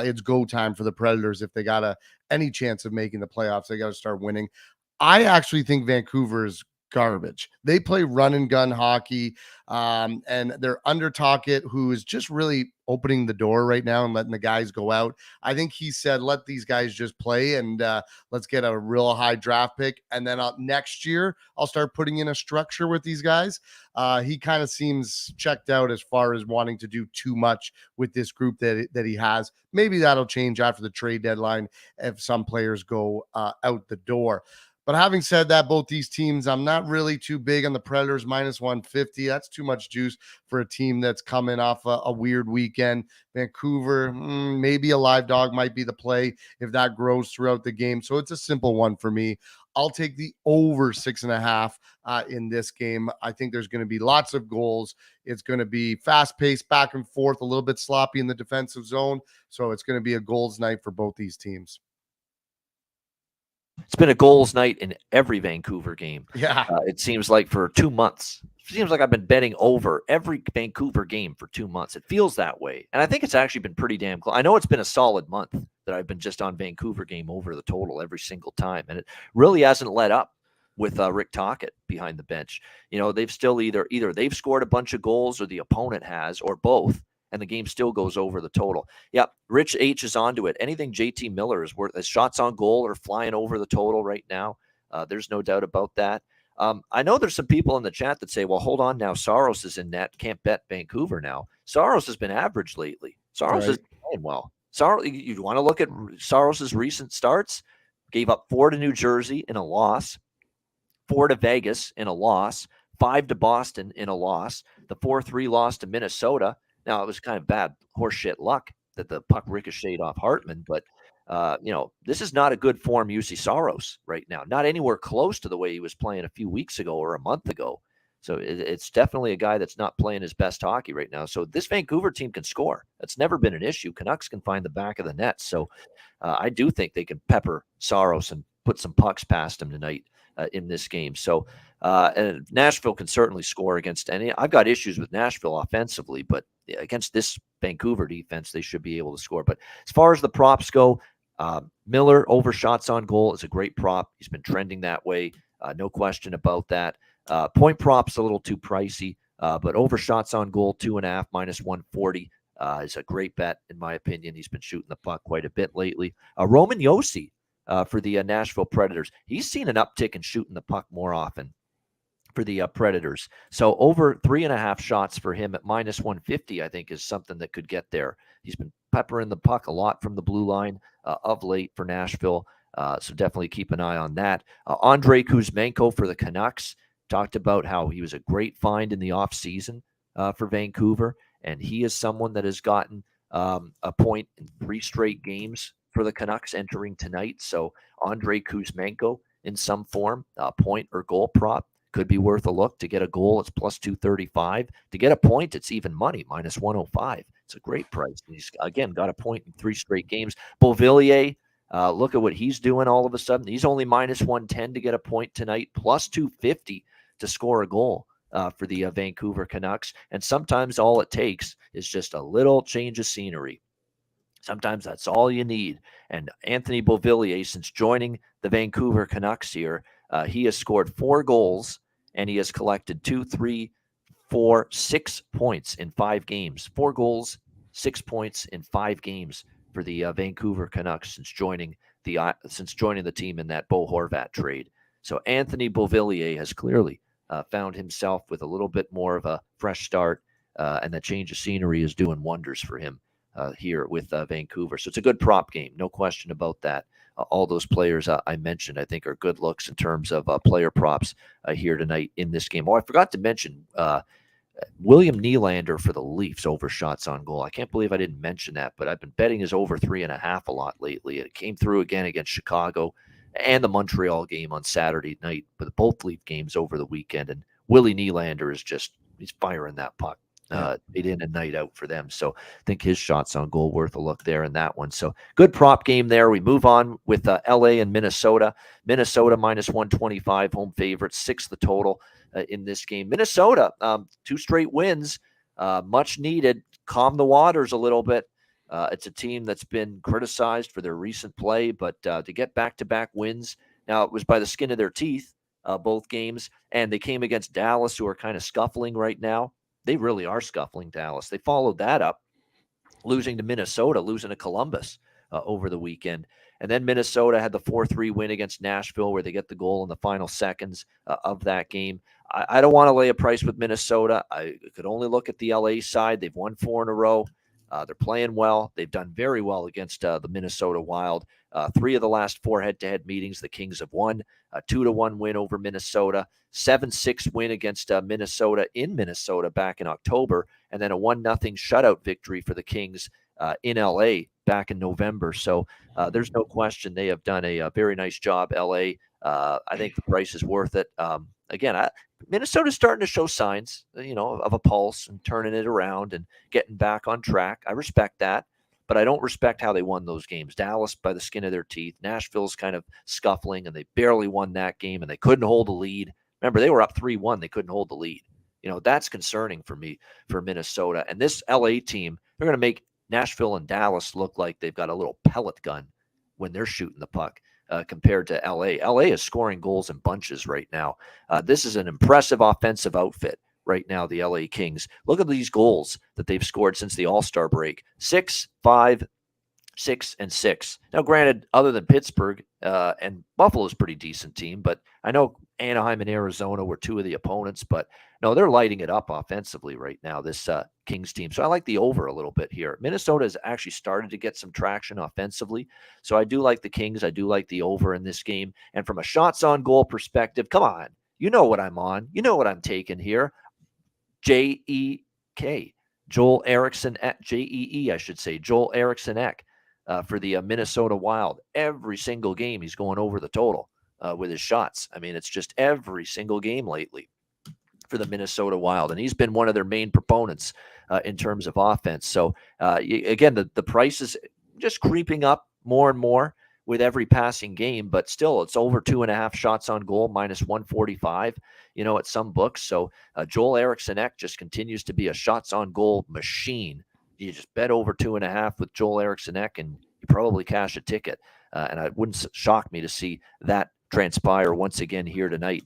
C: It's go time for the Predators. If they got any chance of making the playoffs, they got to start winning. I actually think Vancouver is garbage. They play run and gun hockey, and they're under Tocchet, who is just really opening the door right now and letting the guys go out. I think he said, let these guys just play and let's get a real high draft pick. And then next year, I'll start putting in a structure with these guys. He kind of seems checked out as far as wanting to do too much with this group that he has. Maybe that'll change after the trade deadline if some players go out the door. But having said that, both these teams, I'm not really too big on the Predators minus 150. That's too much juice for a team that's coming off a weird weekend. Vancouver, maybe a live dog might be the play if that grows throughout the game. So it's a simple one for me. I'll take the over 6.5 in this game. I think there's going to be lots of goals. It's going to be fast-paced, back and forth, a little bit sloppy in the defensive zone. So it's going to be a goals night for both these teams.
B: It's been a goals night in every Vancouver game.
C: Yeah.
B: It seems like for 2 months. It seems like I've been betting over every Vancouver game for 2 months. It feels that way. And I think it's actually been pretty damn close. I know it's been a solid month that I've been just on Vancouver game over the total every single time. And it really hasn't let up with Rick Tocchet behind the bench. They've still either they've scored a bunch of goals or the opponent has, or both. And the game still goes over the total. Yeah, Rich H is onto it. Anything JT Miller is worth, as shots on goal are flying over the total right now. There's no doubt about that. I know there's some people in the chat that say, well, hold on now. Saros is in net. Can't bet Vancouver now. Saros has been average lately. Saros is playing well. You want to look at Saros's recent starts? Gave up 4 to New Jersey in a loss, 4 to Vegas in a loss, 5 to Boston in a loss, the 4-3 loss to Minnesota. Now, it was kind of bad horseshit luck that the puck ricocheted off Hartman, but, this is not a good form Juuse Saros right now. Not anywhere close to the way he was playing a few weeks ago or a month ago. So it's definitely a guy that's not playing his best hockey right now. So this Vancouver team can score. That's never been an issue. Canucks can find the back of the net. So I do think they can pepper Saros and put some pucks past him tonight in this game. So and Nashville can certainly score against any. I've got issues with Nashville offensively, but against this Vancouver defense, they should be able to score. But as far as the props go, Miller over shots on goal is a great prop. He's been trending that way. No question about that. Point props a little too pricey, but over shots on goal 2.5 minus 140 is a great bet in my opinion. He's been shooting the puck quite a bit lately. Roman Josi for the Nashville Predators. He's seen an uptick in shooting the puck more often for the Predators. So over 3.5 shots for him at minus 150, I think is something that could get there. He's been peppering the puck a lot from the blue line of late for Nashville. So definitely keep an eye on that. Andrei Kuzmenko for the Canucks. Talked about how he was a great find in the offseason for Vancouver. And he is someone that has gotten a point in 3 straight games for the Canucks entering tonight. So Andrei Kuzmenko in some form, point or goal prop, could be worth a look. To get a goal, it's plus 235. To get a point, it's even money, minus 105. It's a great price. He's, again, got a point in 3 straight games. Beauvillier, look at what he's doing all of a sudden. He's only minus 110 to get a point tonight, plus 250 to score a goal for the Vancouver Canucks. And sometimes all it takes is just a little change of scenery. Sometimes that's all you need. And Anthony Beauvillier, since joining the Vancouver Canucks here, He has scored 4 goals, and he has collected 2, 3, 4, 6 points in 5 games. 4 goals, 6 points in 5 games for the Vancouver Canucks since joining the team in that Bo Horvat trade. So Anthony Beauvillier has clearly found himself with a little bit more of a fresh start, and the change of scenery is doing wonders for him here with Vancouver. So it's a good prop game, no question about that. All those players I mentioned, I think, are good looks in terms of player props here tonight in this game. Oh, I forgot to mention William Nylander for the Leafs over shots on goal. I can't believe I didn't mention that, but I've been betting his over 3.5 a lot lately. It came through again against Chicago and the Montreal game on Saturday night, but both Leaf games over the weekend. And Willie Nylander is he's firing that puck. Night in and night out for them. So I think his shots on goal worth a look there in that one. So good prop game there. We move on with LA and Minnesota. Minnesota minus 125, home favorite, 6 the total in this game. Minnesota, 2 straight wins, much needed. Calm the waters a little bit. It's a team that's been criticized for their recent play, but to get back-to-back wins, now it was by the skin of their teeth, both games, and they came against Dallas, who are kind of scuffling right now. They really are scuffling, Dallas. They followed that up, losing to Minnesota, losing to Columbus over the weekend. And then Minnesota had the 4-3 win against Nashville, where they get the goal in the final seconds of that game. I don't want to lay a price with Minnesota. I could only look at the LA side. They've won 4 in a row. They're playing well. They've done very well against the Minnesota Wild. 3 of the last 4 head-to-head meetings, the Kings have won. A 2-1 win over Minnesota. 7-6 win against Minnesota in Minnesota back in October. And then a 1-0 shutout victory for the Kings in LA back in November. So there's no question they have done a very nice job, LA. I think the price is worth it. Again, Minnesota's starting to show signs, of a pulse and turning it around and getting back on track. I respect that, but I don't respect how they won those games. Dallas by the skin of their teeth. Nashville's kind of scuffling, and they barely won that game, and they couldn't hold a lead. Remember, they were up 3-1. They couldn't hold the lead. That's concerning for me, for Minnesota. And this LA team, they're going to make Nashville and Dallas look like they've got a little pellet gun when they're shooting the puck. Compared to LA. LA is scoring goals in bunches right now. This is an impressive offensive outfit right now, the LA Kings. Look at these goals that they've scored since the All-Star break. 6, 5, 6, and 6. Now, granted, other than Pittsburgh, and Buffalo's a pretty decent team, but I know Anaheim and Arizona were 2 of the opponents, but no, they're lighting it up offensively right now, this Kings team. So I like the over a little bit here. Minnesota has actually started to get some traction offensively. So I do like the Kings. I do like the over in this game. And from a shots on goal perspective, come on. You know what I'm on. You know what I'm taking here. J-E-K. Joel Eriksson, J-E-E, I should say. Joel Eriksson-Ek for the Minnesota Wild. Every single game he's going over the total with his shots. I mean, it's just every single game lately for the Minnesota Wild. And he's been one of their main proponents in terms of offense. So, again, the price is just creeping up more and more with every passing game, but still it's over 2.5 shots on goal, minus 145, at some books. So Joel Eriksson-Ek just continues to be a shots on goal machine. You just bet over 2.5 with Joel Eriksson-Ek and you probably cash a ticket. And it wouldn't shock me to see that transpire once again here tonight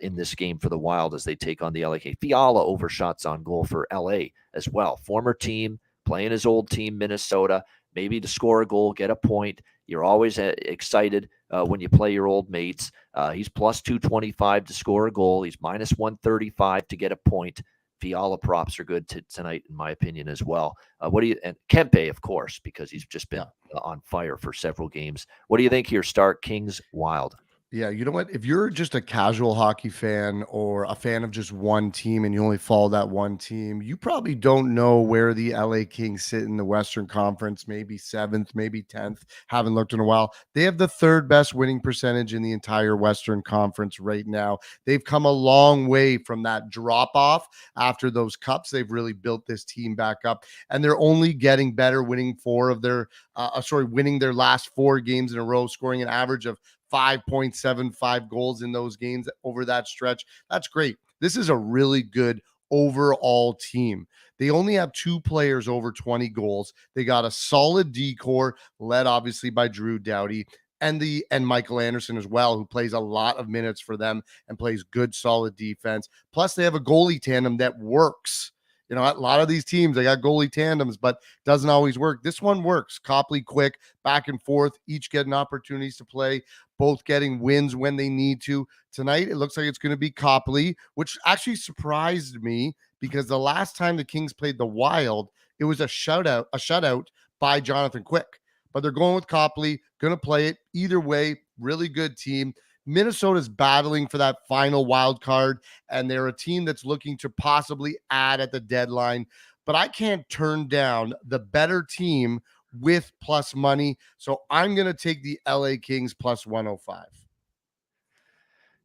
B: in this game for the Wild as they take on the LA Kings. Fiala over shots on goal for LA as well. Former team, playing his old team, Minnesota, maybe to score a goal, get a point. You're always excited when you play your old mates. He's plus 225 to score a goal. He's minus 135 to get a point. Fiala props are good tonight, in my opinion, as well. And Kempe, of course, because he's just been on fire for several games. What do you think here, Stark? Kings, Wild.
C: Yeah, you know what? If you're just a casual hockey fan or a fan of just one team and you only follow that one team, you probably don't know where the LA Kings sit in the Western Conference, maybe 7th, maybe 10th. Haven't looked in a while. They have the 3rd best winning percentage in the entire Western Conference right now. They've come a long way from that drop off after those cups. They've really built this team back up, and they're only getting better, winning winning their last 4 games in a row, scoring an average of 5.75 goals in those games over that stretch. That's great. This is a really good overall team. They only have 2 players over 20 goals. They got a solid D-core led obviously by Drew Doughty. and Michael Anderson as well, who plays a lot of minutes for them and plays good, solid defense. Plus, they have a goalie tandem that works. You know, a lot of these teams, they got goalie tandems, but doesn't always work. This one works. Copley quick, back and forth, each getting opportunities to play, both getting wins when they need to. Tonight, it looks like it's going to be Copley, which actually surprised me because the last time the Kings played the Wild, it was a shutout by Jonathan Quick. But they're going with Copley, going to play it either way. Really good team. Minnesota's battling for that final wild card, and they're a team that's looking to possibly add at the deadline. But I can't turn down the better team with plus money. So I'm going to take the LA Kings plus 105.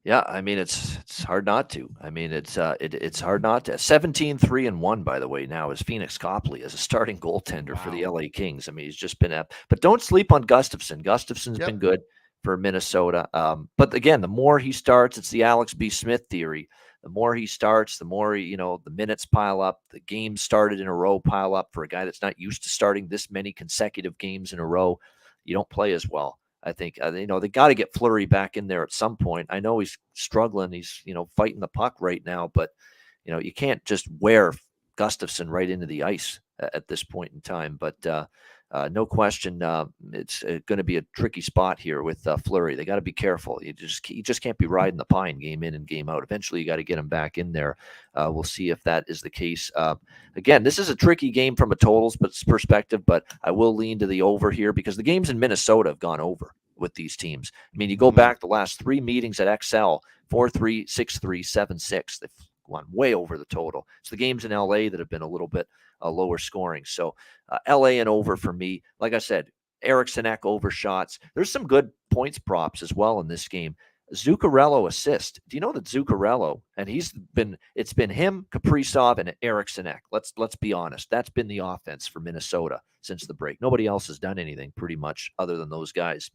B: Yeah, I mean it's hard not to. I mean it's hard not to. 17-3-1, by the way, now is Phoenix Copley as a starting goaltender for the LA Kings. I mean, he's just been up. But don't sleep on Gustafsson. Gustafsson's been good for Minnesota. But again, the more he starts, it's the Alex B. Smith theory. The more he starts, the more the minutes pile up. The games started in a row pile up for a guy that's not used to starting this many consecutive games in a row. You don't play as well. I think, they got to get Fleury back in there at some point. I know he's struggling. He's, fighting the puck right now, but, you can't just wear Gustafsson right into the ice at this point in time. But no question, it's going to be a tricky spot here with Fleury. They got to be careful. You just can't be riding the pine game in and game out. Eventually, you got to get him back in there. We'll see if that is the case. Again, this is a tricky game from a totals perspective, but I will lean to the over here because the games in Minnesota have gone over with these teams. I mean, you go back the last 3 meetings at XL, 4-3, 6-3, 7-6. They've gone way over the total. It's the games in LA that have been a little bit lower scoring. So LA and over for me. Like I said, Eriksson over shots. There's some good points props as well in this game. Zuccarello assist. Do you know that Zuccarello, and it's been him, Kaprizov, and Eriksson. Let's be honest. That's been the offense for Minnesota since the break. Nobody else has done anything pretty much other than those guys.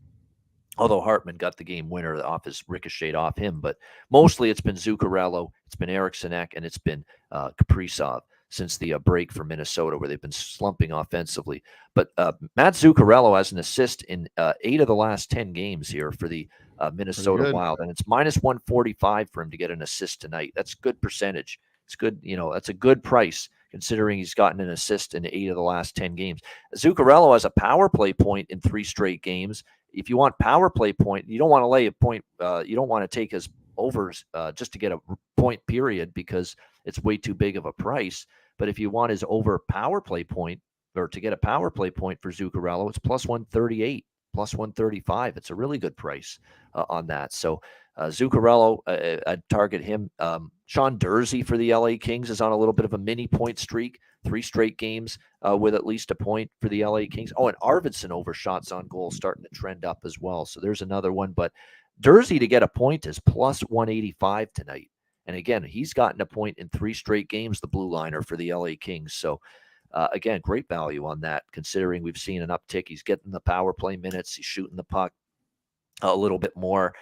B: Although Hartman got the game winner off his ricocheted off him, but mostly it's been Zuccarello, it's been Eriksson, and it's been Kaprizov since the break for Minnesota, where they've been slumping offensively. But Matt Zuccarello has an assist in 8 of the last 10 games here for the Minnesota Wild, and it's minus 145 for him to get an assist tonight. That's good percentage. It's good, that's a good price considering he's gotten an assist in 8 of the last 10 games. Zuccarello has a power play point in 3 straight games. If you want power play point, you don't want to lay a point. You don't want to take his overs just to get a point period because it's way too big of a price. But if you want his over power play point or to get a power play point for Zuccarello, it's plus 138, plus 135. It's a really good price on that. So Zuccarello, I'd target him. Sean Durzi for the LA Kings is on a little bit of a mini point streak, 3 straight games with at least a point for the LA Kings. Oh, and Arvidsson over shots on goal starting to trend up as well. So there's another one. But Durzi to get a point is plus 185 tonight. And again, he's gotten a point in 3 straight games, the blue liner for the LA Kings. So again, great value on that, considering we've seen an uptick. He's getting the power play minutes. He's shooting the puck a little bit more,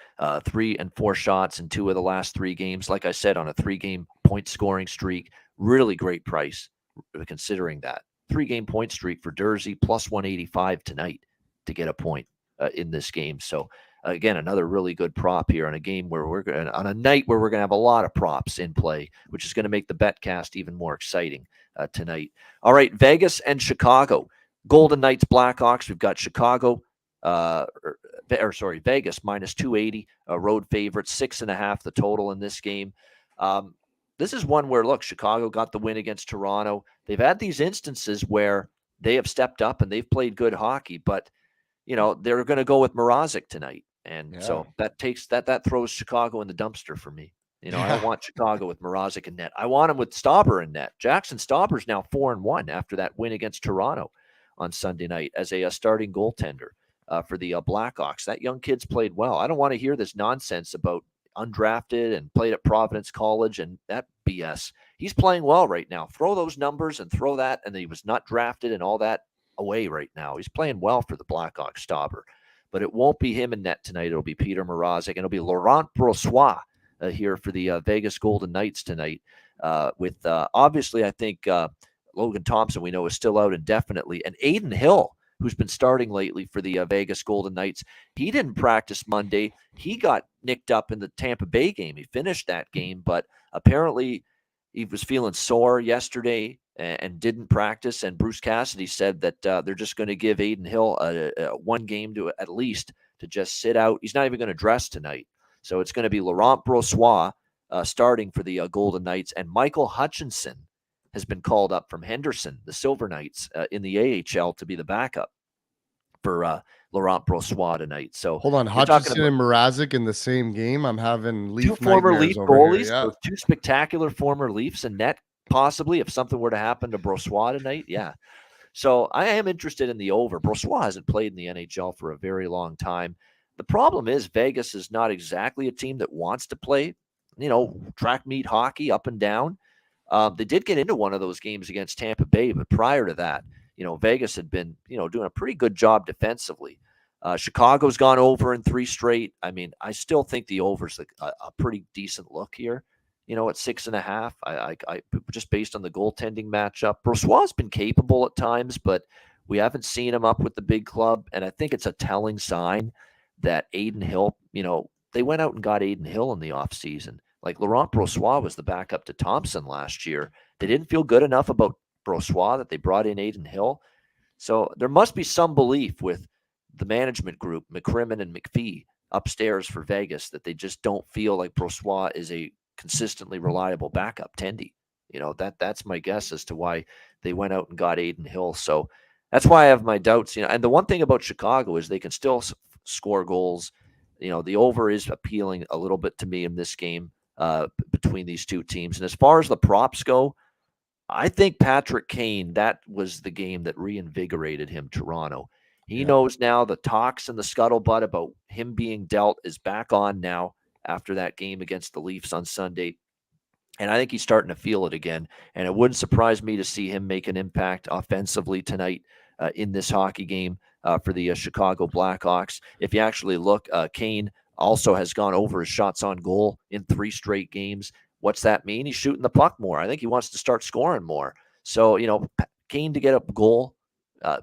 B: 3 and 4 shots in 2 of the last 3 games. Like I said, on a 3-game point scoring streak, really great price considering that. 3-game point streak for Durzi, plus 185 tonight to get a point in this game. So again, another really good prop here on a game where on a night where we're going to have a lot of props in play, which is going to make the betcast even more exciting tonight. All right, Vegas and Chicago. Golden Knights, Blackhawks. We've got Chicago. Vegas minus 280, road favorite, 6.5 the total in this game. This is one where, look, Chicago got the win against Toronto. They've had these instances where they have stepped up and they've played good hockey, but they're going to go with Mrazek tonight, and so that throws Chicago in the dumpster for me. I don't want Chicago with Mrazek in net. I want him with Stauber in net. Jackson Stauber's now 4-1 after that win against Toronto on Sunday night as a starting goaltender. For the Blackhawks. That young kid's played well. I don't want to hear this nonsense about undrafted and played at Providence College and that BS. He's playing well right now. Throw those numbers and throw that, and he was not drafted and all that away right now. He's playing well for the Blackhawks, Stauber. But it won't be him in net tonight. It'll be Peter Mrazek, and it'll be Laurent Brossoit here for the Vegas Golden Knights tonight. With obviously, I think Logan Thompson, we know, is still out indefinitely, and Aiden Hill who's been starting lately for the Vegas Golden Knights. He didn't practice Monday. He got nicked up in the Tampa Bay game. He finished that game, but apparently he was feeling sore yesterday and didn't practice. And Bruce Cassidy said that they're just going to give Adin Hill one game to at least to just sit out. He's not even going to dress tonight. So it's going to be Laurent Brossoit starting for the Golden Knights, and Michael Hutchinson has been called up from Henderson, the Silver Knights, in the AHL to be the backup for Laurent Brossoit tonight. So
C: hold on, Hutchinson and Mrazek in the same game. I'm having Leaf
B: two former Leaf goalies,
C: yeah.
B: two spectacular former Leafs in net, possibly if something were to happen to Brossoit tonight. Yeah. So I am interested in the over. Brossoit hasn't played in the NHL for a very long time. The problem is Vegas is not exactly a team that wants to play, track meet hockey up and down. They did get into one of those games against Tampa Bay, but prior to that, Vegas had been, doing a pretty good job defensively. Chicago's gone over in 3 straight. I mean, I still think the over's a pretty decent look here. At 6.5, I just based on the goaltending matchup. Brossoit's been capable at times, but we haven't seen him up with the big club, and I think it's a telling sign that Adin Hill, they went out and got Adin Hill in the offseason. Like Laurent Brossoit was the backup to Thompson last year. They didn't feel good enough about Brossoit that they brought in Adin Hill. So there must be some belief with the management group, McCrimmon and McPhee, upstairs for Vegas, that they just don't feel like Brossoit is a consistently reliable backup tendy. That's my guess as to why they went out and got Adin Hill. So that's why I have my doubts. And the one thing about Chicago is they can still score goals. The over is appealing a little bit to me in this game between these two teams. And as far as the props go, I think Patrick Kane, that was the game that reinvigorated him, Toronto. He knows now the talks and the scuttlebutt about him being dealt is back on now after that game against the Leafs on Sunday. And I think he's starting to feel it again. And it wouldn't surprise me to see him make an impact offensively tonight in this hockey game for the Chicago Blackhawks. If you actually look, Kane also has gone over his shots on goal in 3 straight games. What's that mean? He's shooting the puck more. I think he wants to start scoring more. So, Kane to get a goal,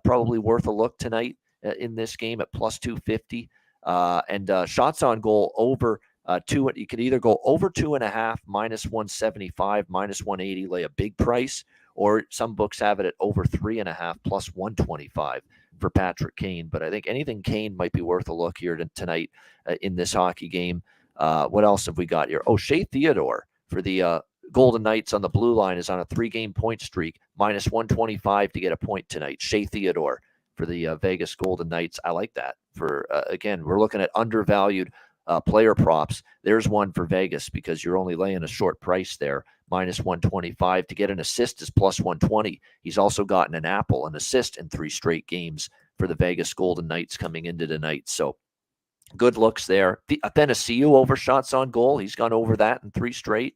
B: probably worth a look tonight in this game at plus 250. And shots on goal over 2. You could either go over 2.5, minus 175, minus 180, lay a big price, or some books have it at over 3.5, plus 125 for Patrick Kane. But I think anything Kane might be worth a look here tonight in this hockey game. What else have we got here? Oh, Shea Theodore for the Golden Knights on the blue line is on a 3-game point streak, minus 125 to get a point tonight. Shea Theodore for the Vegas Golden Knights. I like that. For again, we're looking at undervalued player props. There's one for Vegas because you're only laying a short price there, minus 125. To get an assist is plus 120. He's also gotten an assist in 3 straight games for the Vegas Golden Knights coming into tonight. So good looks there. Athanasiou over shots on goal. He's gone over that in 3 straight.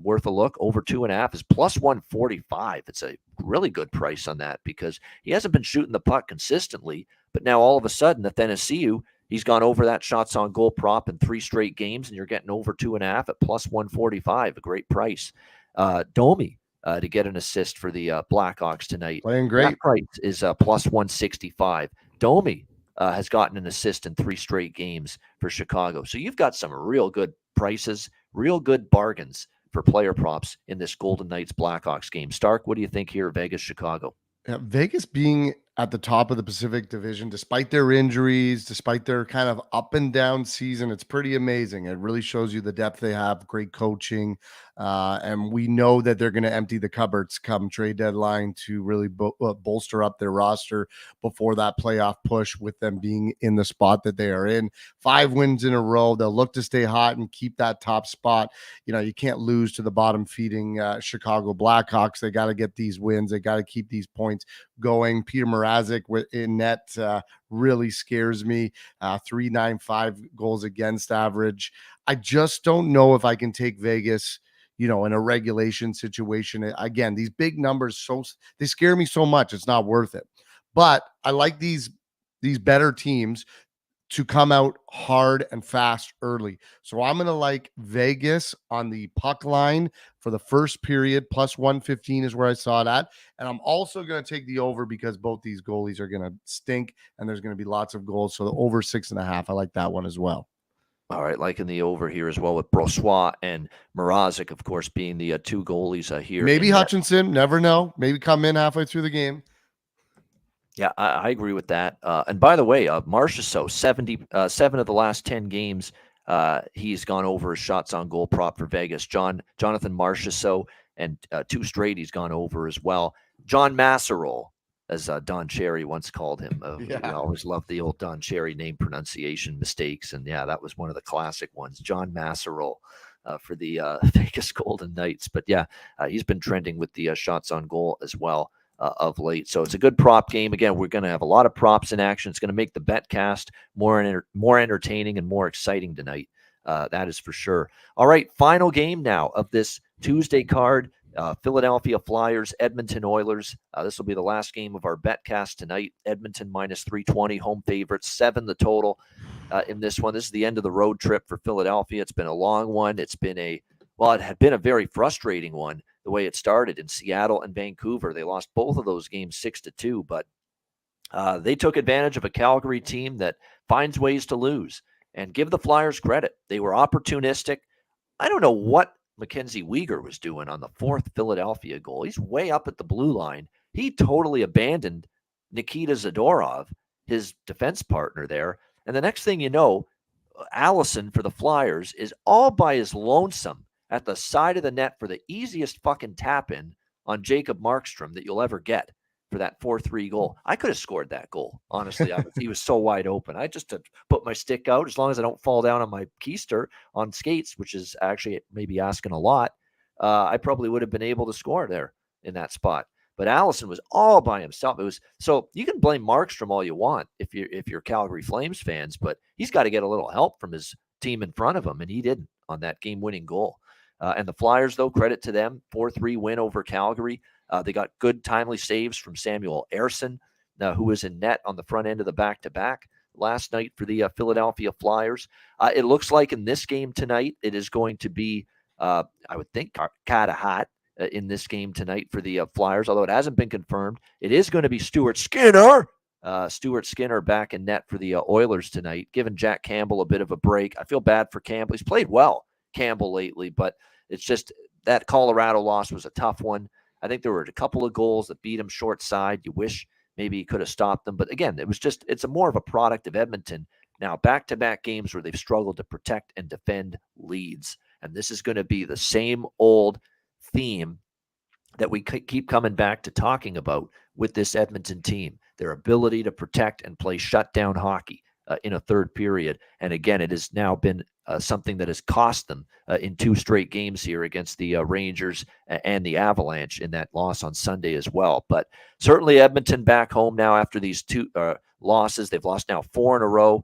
B: Worth a look. Over 2.5 is plus 145. It's a really good price on that because he hasn't been shooting the puck consistently, but now all of a sudden, Athanasiou, he's gone over that shots on goal prop in 3 straight games, and you're getting over 2.5 at plus 145. A great price. Domi to get an assist for the Blackhawks tonight.
C: Playing great.
B: That price is plus 165. Domi has gotten an assist in 3 straight games for Chicago. So you've got some real good prices, real good bargains for player props in this Golden Knights Blackhawks game. Stark, what do you think here, Vegas, Chicago?
C: Vegas being at the top of the Pacific Division, despite their injuries, despite their kind of up and down season, it's pretty amazing. It really shows you the depth they have, great coaching. And we know that they're going to empty the cupboards come trade deadline to really bolster up their roster before that playoff push, with them being in the spot that they are in. 5 wins in a row. They'll look to stay hot and keep that top spot. You can't lose to the bottom feeding Chicago Blackhawks. They got to get these wins. They got to keep these points going. Peter Mrazek in net really scares me. 3.95 goals against average. I just don't know if I can take Vegas, in a regulation situation. Again, these big numbers, they scare me so much. It's not worth it. But I like these better teams to come out hard and fast early. So I'm going to like Vegas on the puck line for the first period. Plus 115 is where I saw it at. And I'm also going to take the over because both these goalies are going to stink and there's going to be lots of goals. So the over 6.5. I like that one as well.
B: All right, liking the over here as well with Brossoit and Mrazek, of course, being the two goalies here.
C: Maybe Hutchinson, never know. Maybe come in halfway through the game.
B: Yeah, I agree with that. And by the way, Marchessault, 7 of the last 10 games, he's gone over his shots on goal prop for Vegas. Jonathan Marchessault, and 2 straight he's gone over as well. John Masserol, as Don Cherry once called him. We always loved the old Don Cherry name pronunciation mistakes. And yeah, that was one of the classic ones. John Masserol for the Vegas Golden Knights. But yeah, he's been trending with the shots on goal as well of late. So it's a good prop game. Again, we're going to have a lot of props in action. It's going to make the betcast more entertaining and more exciting tonight. That is for sure. All right, final game now of this Tuesday card. Philadelphia Flyers, Edmonton Oilers. This will be the last game of our betcast tonight. Edmonton minus 320, home favorites, 7 the total in this one. This is the end of the road trip for Philadelphia. It's been a long one. It had been a very frustrating one the way it started in Seattle and Vancouver. They lost both of those games 6-2, but they took advantage of a Calgary team that finds ways to lose. And give the Flyers credit. They were opportunistic. I don't know what Mackenzie Weegar was doing on the 4th Philadelphia goal. He's way up at the blue line. He totally abandoned Nikita Zadorov, his defense partner there. And the next thing you know, Allison for the Flyers is all by his lonesome at the side of the net for the easiest fucking tap-in on Jacob Markstrom that you'll ever get for that 4-3 goal. I could have scored that goal, honestly. He was so wide open. I just had to put my stick out, as long as I don't fall down on my keister on skates, which is actually maybe asking a lot. I probably would have been able to score there in that spot. But Allison was all by himself. So you can blame Markstrom all you want if you're Calgary Flames fans, but he's got to get a little help from his team in front of him, and he didn't on that game-winning goal. And the Flyers, though, credit to them, 4-3 win over Calgary. They got good timely saves from Samuel Ersson, who was in net on the front end of the back-to-back last night for the Philadelphia Flyers. It looks like in this game tonight, it is going to be, I would think, kind of hot in this game tonight for the Flyers, although it hasn't been confirmed. It is going to be Stuart Skinner back in net for the Oilers tonight, giving Jack Campbell a bit of a break. I feel bad for Campbell. He's played well, Campbell, lately, but it's just that Colorado loss was a tough one. I think there were a couple of goals that beat him short side. You wish maybe he could have stopped them. But again, it's more of a product of Edmonton. Now, back-to-back games where they've struggled to protect and defend leads. And this is going to be the same old theme that we keep coming back to talking about with this Edmonton team. Their ability to protect and play shutdown hockey in a third period. And again, it has now been something that has cost them in 2 straight games here against the Rangers and the Avalanche in that loss on Sunday as well. But certainly Edmonton back home now after these 2 losses. They've lost now 4 in a row.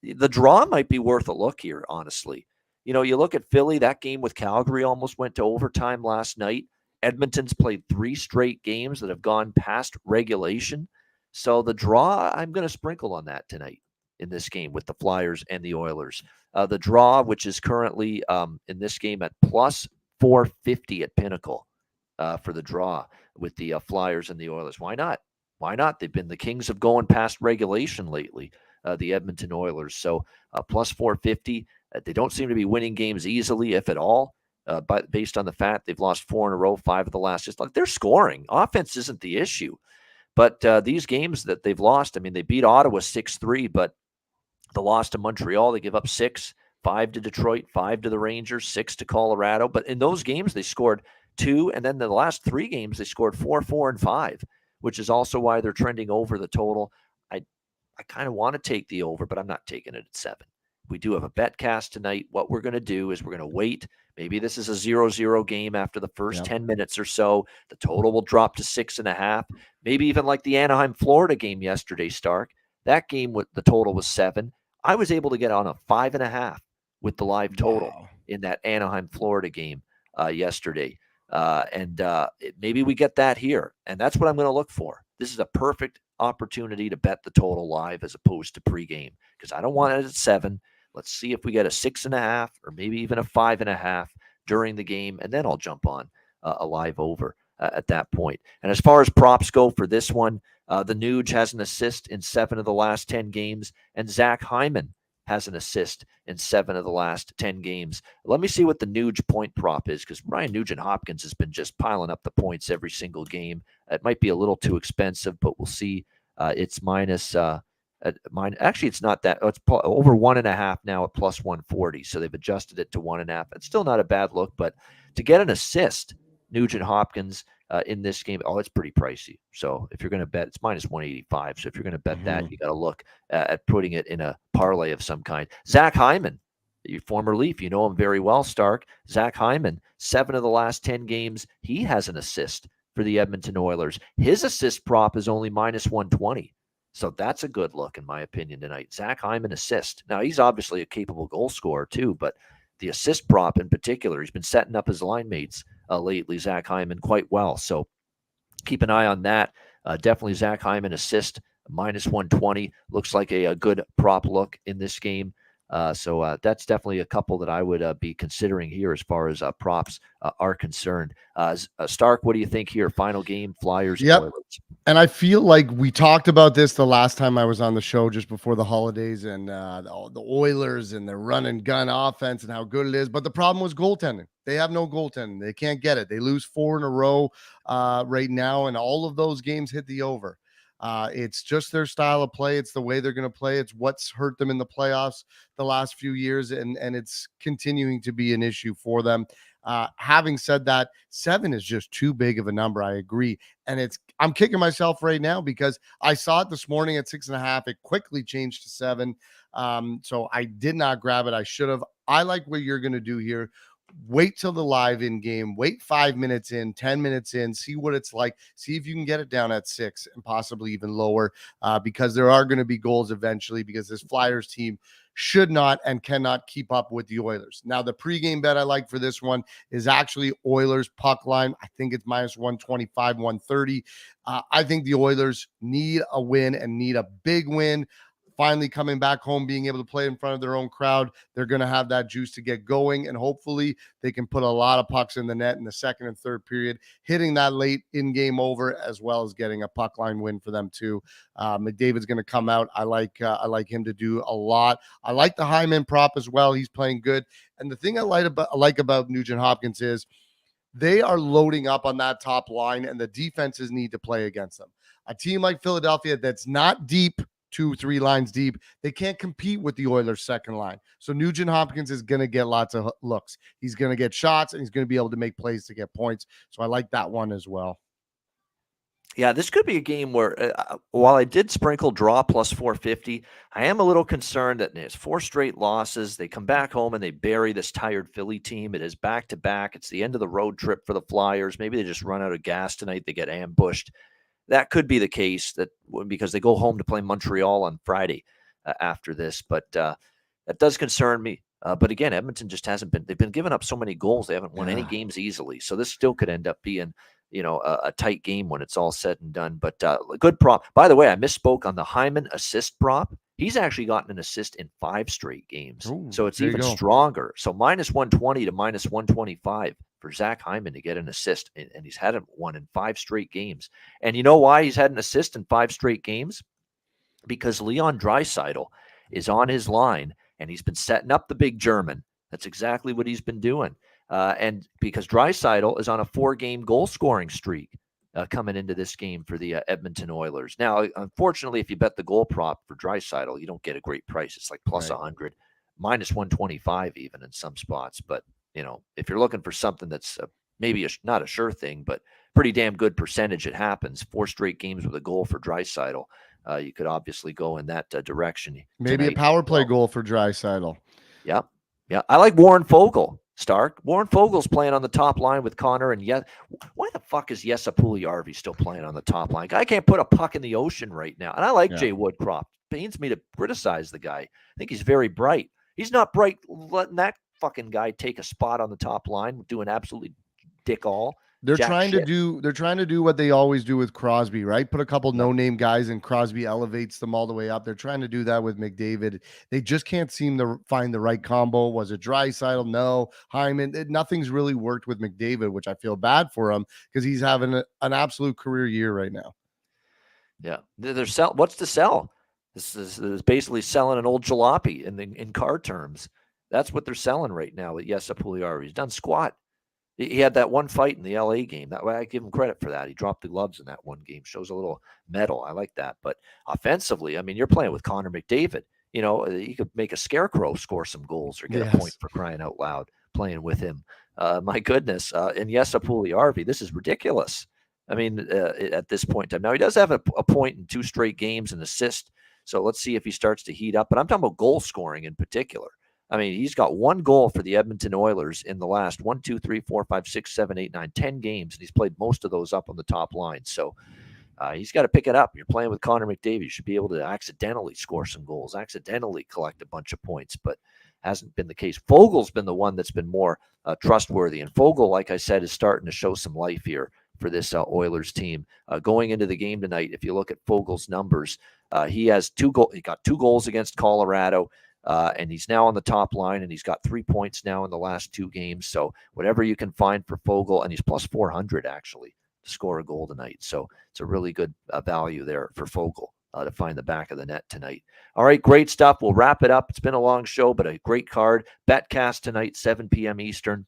B: The draw might be worth a look here, honestly. You look at Philly, that game with Calgary almost went to overtime last night. Edmonton's played 3 straight games that have gone past regulation. So the draw, I'm going to sprinkle on that tonight in this game with the Flyers and the Oilers. The draw, which is currently in this game at plus 450 at Pinnacle for the draw with the Flyers and the Oilers. Why not? Why not? They've been the kings of going past regulation lately, the Edmonton Oilers. So plus 450. They don't seem to be winning games easily, if at all, but based on the fact they've lost 4 in a row, 5 of the last. Just like they're scoring. Offense isn't the issue. But these games that they've lost, I mean, they beat Ottawa 6-3, but the loss to Montreal, they give up 6, 5 to Detroit, 5 to the Rangers, 6 to Colorado. But in those games, they scored 2, and then the last 3 games, they scored 4, 4, and 5, which is also why they're trending over the total. I kind of want to take the over, but I'm not taking it at 7. We do have a bet cast tonight. What we're going to do is we're going to wait. Maybe this is a 0-0 game after the first 10 minutes or so. The total will drop to 6.5. Maybe even like the Anaheim-Florida game yesterday, Stark. That game, with the total was 7. I was able to get on a 5.5 with the live total in that Anaheim-Florida game yesterday. Maybe we get that here. And that's what I'm going to look for. This is a perfect opportunity to bet the total live as opposed to pregame, because I don't want it at 7. Let's see if we get a 6.5 or maybe even a 5.5 during the game, and then I'll jump on a live over at that point. And as far as props go for this one, the Nuge has an assist in 7 of the last 10 games, and Zach Hyman has an assist in 7 of the last 10 games. Let me see what the Nuge point prop is, because Ryan Nugent-Hopkins has been just piling up the points every single game. It might be a little too expensive, but we'll see. It's minus actually, it's not that. It's over 1.5 now at plus 140. So they've adjusted it to 1.5. It's still not a bad look, but to get an assist, Nugent-Hopkins in this game, it's pretty pricey. So if you're going to bet, it's minus 185. So if you're going to bet that, you got to look at putting it in a parlay of some kind. Zach Hyman, your former Leaf, you know him very well, Stark. Zach Hyman, 7 of the last 10 games, he has an assist for the Edmonton Oilers. His assist prop is only minus 120. So that's a good look, in my opinion, tonight. Zach Hyman assist. Now, he's obviously a capable goal scorer, too, but the assist prop in particular, he's been setting up his line mates lately, Zach Hyman, quite well. So keep an eye on that. Definitely Zach Hyman assist, minus 120. Looks like a good prop look in this game. So that's definitely a couple that I would be considering here as far as props are concerned. Stark, what do you think here? Final game, Flyers.
C: Yep.
B: Oilers.
C: And I feel like we talked about this the last time I was on the show just before the holidays, and the Oilers and their run and gun offense and how good it is. But the problem was goaltending. They have no goaltending. They can't get it. They lose 4 in a row right now, and all of those games hit the over. It's just their style of play. It's the way they're going to play. It's what's hurt them in the playoffs the last few years, and it's continuing to be an issue for them. Having said that, 7 is just too big of a number. I agree. And I'm kicking myself right now because I saw it this morning at 6.5. It quickly changed to 7. So I did not grab it. I should have. I like what you're going to do here. Wait till the live in game, wait 5 minutes in, 10 minutes in, see what it's like, see if you can get it down at 6 and possibly even lower, because there are going to be goals eventually, because this Flyers team should not and cannot keep up with the Oilers. Now, the pregame bet I like for this one is actually Oilers puck line. I think it's minus 125, 130. I think the Oilers need a win and need a big win. Finally coming back home, being able to play in front of their own crowd, they're going to have that juice to get going, and hopefully they can put a lot of pucks in the net in the second and third period, hitting that late in-game over, as well as getting a puck line win for them too. McDavid's going to come out. I like him to do a lot. I like the Hyman prop as well. He's playing good, and the thing I like about Nugent-Hopkins is they are loading up on that top line, and the defenses need to play against them. A team like Philadelphia that's not deep, 2-3 lines deep, they can't compete with the Oilers' second line. So Nugent-Hopkins is going to get lots of looks. He's going to get shots, and he's going to be able to make plays to get points. So I like that one as well.
B: Yeah, this could be a game where, while I did sprinkle draw plus 450, I am a little concerned that there's 4 straight losses. They come back home and they bury this tired Philly team. It is back-to-back. It's the end of the road trip for the Flyers. Maybe they just run out of gas tonight. They get ambushed. That could be the case, because they go home to play Montreal on Friday after this. But that does concern me. But again, Edmonton just hasn't been – they've been giving up so many goals. They haven't won any games easily. So this still could end up being, a tight game when it's all said and done. But good prop. By the way, I misspoke on the Hyman assist prop. He's actually gotten an assist in 5 straight games.
C: Ooh,
B: so it's even stronger. So minus 120 to minus 125 for Zach Hyman to get an assist. And he's had one in 5 straight games. And you know why he's had an assist in 5 straight games? Because Leon Draisaitl is on his line, and he's been setting up the big German. That's exactly what he's been doing. And because Draisaitl is on a 4-game goal-scoring streak coming into this game for the Edmonton Oilers. Now, unfortunately, if you bet the goal prop for Draisaitl, you don't get a great price. It's like plus 100, minus 125 even in some spots. But, if you're looking for something that's maybe not a sure thing, but pretty damn good percentage, it happens. 4 straight games with a goal for Draisaitl. You could obviously go in that direction.
C: Maybe
B: tonight.
C: a power play goal for Draisaitl.
B: Yeah. I like Warren Fogle. Stark. Warren Fogel's playing on the top line with Connor, and why the fuck is Jesse Puljujärvi still playing on the top line? Guy can't put a puck in the ocean right now. And I like Jay Woodcroft. Pains me to criticize the guy. I think he's very bright. He's not bright letting that fucking guy take a spot on the top line, doing absolutely dick all.
C: They're
B: Jack
C: trying
B: shit.
C: to do what they always do with Crosby, right? Put a couple no-name guys and Crosby elevates them all the way up. They're trying to do that with McDavid. They just can't seem to find the right combo. Was it Draisaitl? No. Hyman? Nothing's really worked with McDavid, which I feel bad for him because he's having an absolute career year right now.
B: Yeah, they're sell. What's to sell? This is basically selling an old jalopy in car terms. That's what they're selling right now with Jesse Puljujärvi. He's done squat. He had that one fight in the LA game. That way, I give him credit for that. He dropped the gloves in that one game. Shows a little metal. I like that. But offensively, I mean, you're playing with Connor McDavid. You know, you could make a scarecrow score some goals or get a point for crying out loud playing with him. My goodness. And Jesse Puljujärvi, this is ridiculous. I mean, at this point in time. Now, he does have a point in 2 straight games and assist. So let's see if he starts to heat up. But I'm talking about goal scoring in particular. I mean, he's got 1 goal for the Edmonton Oilers in the last 1, 2, 3, 4, 5, 6, 7, 8, 9, 10 games. And he's played most of those up on the top line. So he's got to pick it up. You're playing with Connor McDavid. You should be able to accidentally score some goals, accidentally collect a bunch of points, but hasn't been the case. Fogel's been the one that's been more trustworthy. And Fogel, like I said, is starting to show some life here for this Oilers team. Going into the game tonight, if you look at Fogel's numbers, he has 2 goals. He got 2 goals against Colorado. And he's now on the top line, and he's got 3 points now in the last 2 games. So whatever you can find for Fogel, and he's plus 400 actually to score a goal tonight. So it's a really good value there for Fogel to find the back of the net tonight. All right, great stuff. We'll wrap it up. It's been a long show, but a great card. Betcast tonight, 7 p.m. Eastern.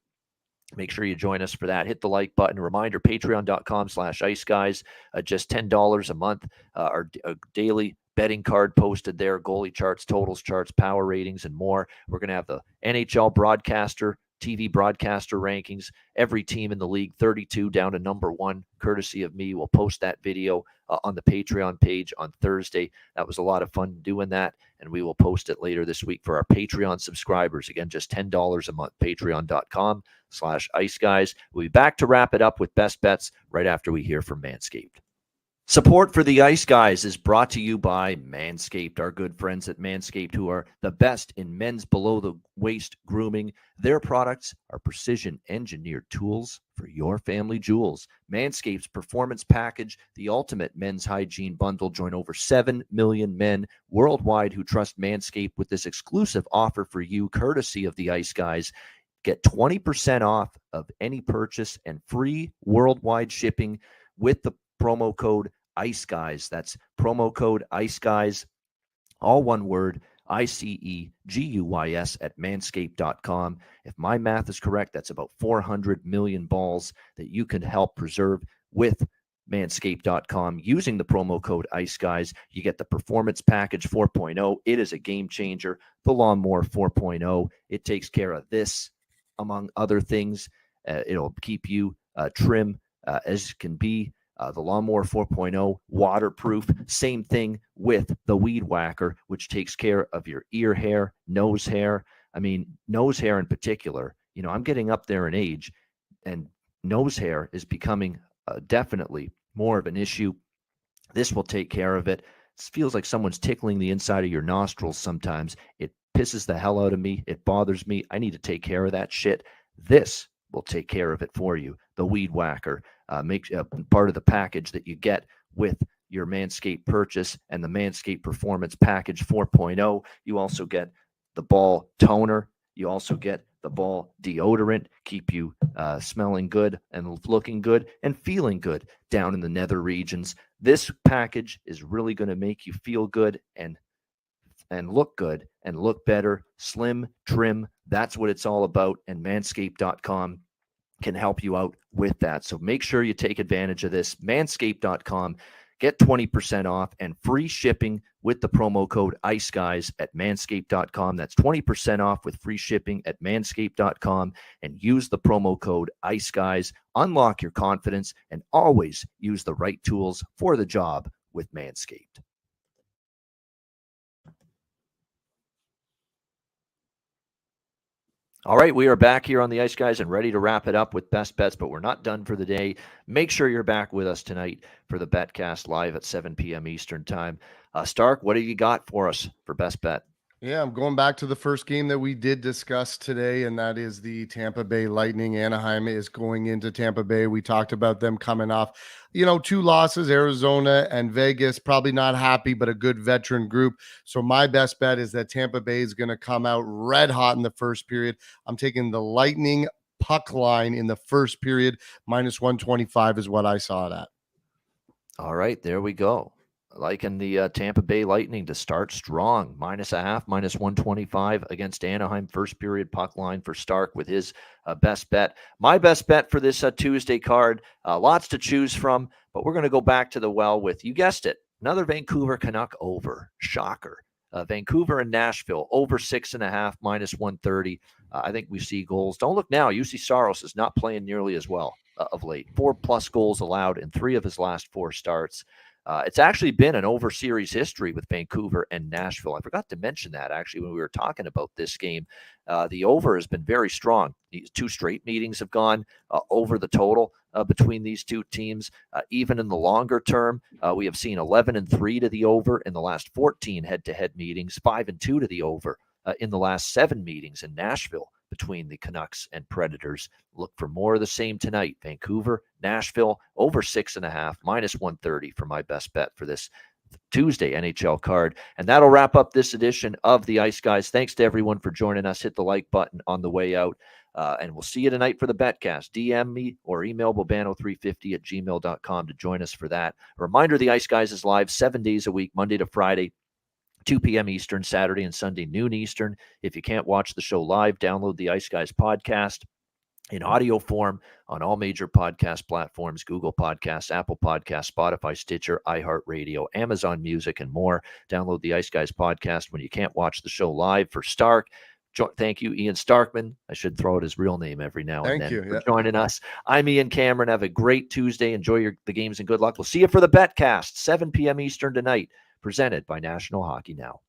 B: Make sure you join us for that. Hit the like button. Reminder, patreon.com/iceguys. Just $10 a month. Our daily betting card posted there, goalie charts, totals charts, power ratings, and more. We're going to have the NHL broadcaster, TV broadcaster rankings, every team in the league, 32 down to number 1, courtesy of me. We'll post that video on the Patreon page on Thursday. That was a lot of fun doing that, and we will post it later this week for our Patreon subscribers. Again, just $10 a month, patreon.com/iceguys. We'll be back to wrap it up with best bets right after we hear from Manscaped. Support for the Ice Guys is brought to you by Manscaped, our good friends at Manscaped, who are the best in men's below-the-waist grooming. Their products are precision-engineered tools for your family jewels. Manscaped's Performance Package, the ultimate men's hygiene bundle. Join over 7 million men worldwide who trust Manscaped with this exclusive offer for you, courtesy of the Ice Guys. Get 20% off of any purchase and free worldwide shipping with the promo code ICEGUYS. That's promo code ICEGUYS, all one word, ICEGUYS at manscaped.com. If my math is correct, that's about 400 million balls that you can help preserve with manscaped.com using the promo code ICEGUYS. You get the Performance Package 4.0. It is a game changer. The Lawnmower 4.0. It takes care of this, among other things. It'll keep you trim as can be. The Lawnmower 4.0, waterproof. Same thing with the Weed Whacker, which takes care of your ear hair, nose hair. I mean, nose hair in particular. You know, I'm getting up there in age, and nose hair is becoming definitely more of an issue. This will take care of it. It feels like someone's tickling the inside of your nostrils sometimes. It pisses the hell out of me. It bothers me. I need to take care of that shit. This will take care of it for you. The Weed Whacker makes part of the package that you get with your Manscaped purchase, and the Manscaped Performance Package 4.0. You also get the ball toner. You also get the ball deodorant, keep you smelling good and looking good and feeling good down in the nether regions. This package is really going to make you feel good and look good and look better, slim, trim. That's what it's all about. And manscaped.com can help you out with that. So make sure you take advantage of this. Manscaped.com. Get 20% off and free shipping with the promo code ICEGUYS at manscaped.com. That's 20% off with free shipping at manscaped.com, and use the promo code ICEGUYS. Unlock your confidence and always use the right tools for the job with Manscaped. All right, we are back here on the Ice Guys and ready to wrap it up with best bets, but we're not done for the day. Make sure you're back with us tonight for the Betcast live at 7 p.m. Eastern time. Stark, what do you got for us for best bet?
C: Yeah, I'm going back to the first game that we did discuss today, and that is the Tampa Bay Lightning. Anaheim is going into Tampa Bay. We talked about them coming off, 2 losses, Arizona and Vegas. Probably not happy, but a good veteran group. So my best bet is that Tampa Bay is going to come out red hot in the first period. I'm taking the Lightning puck line in the first period. -125 is what I saw it at.
B: All right, there we go. Liking the Tampa Bay Lightning to start strong. -0.5, -125 against Anaheim. First period puck line for Stark with his best bet. My best bet for this Tuesday card, lots to choose from, but we're going to go back to the well with, you guessed it, another Vancouver Canuck over. Shocker. Vancouver and Nashville over 6.5, -130. I think we see goals. Don't look now. UC Saros is not playing nearly as well of late. 4+ goals allowed in 3 of his last 4 starts. It's actually been an over series history with Vancouver and Nashville. I forgot to mention that actually when we were talking about this game. The over has been very strong. These 2 straight meetings have gone over the total between these 2 teams. Even in the longer term, we have seen 11-3 to the over in the last 14 head-to-head meetings, 5-2 to the over in the last 7 meetings in Nashville between the Canucks and Predators. Look for more of the same tonight. Vancouver, Nashville, over 6.5, -130 for my best bet for this Tuesday NHL card. And that'll wrap up this edition of the Ice Guys. Thanks to everyone for joining us. Hit the like button on the way out. And we'll see you tonight for the Betcast. DM me or email bobano350@gmail.com to join us for that. A reminder, the Ice Guys is live 7 days a week, Monday to Friday, 2 p.m. Eastern, Saturday and Sunday, noon Eastern. If you can't watch the show live, download the Ice Guys podcast in audio form on all major podcast platforms: Google Podcasts, Apple Podcasts, Spotify, Stitcher, iHeartRadio, Amazon Music, and more. Download the Ice Guys podcast when you can't watch the show live. For Stark, thank you, Ian Starkman. I should throw out his real name every now and then for joining us. I'm Ian Cameron. Have a great Tuesday. Enjoy the games and good luck. We'll see you for the Betcast, 7 p.m. Eastern tonight, presented by National Hockey Now.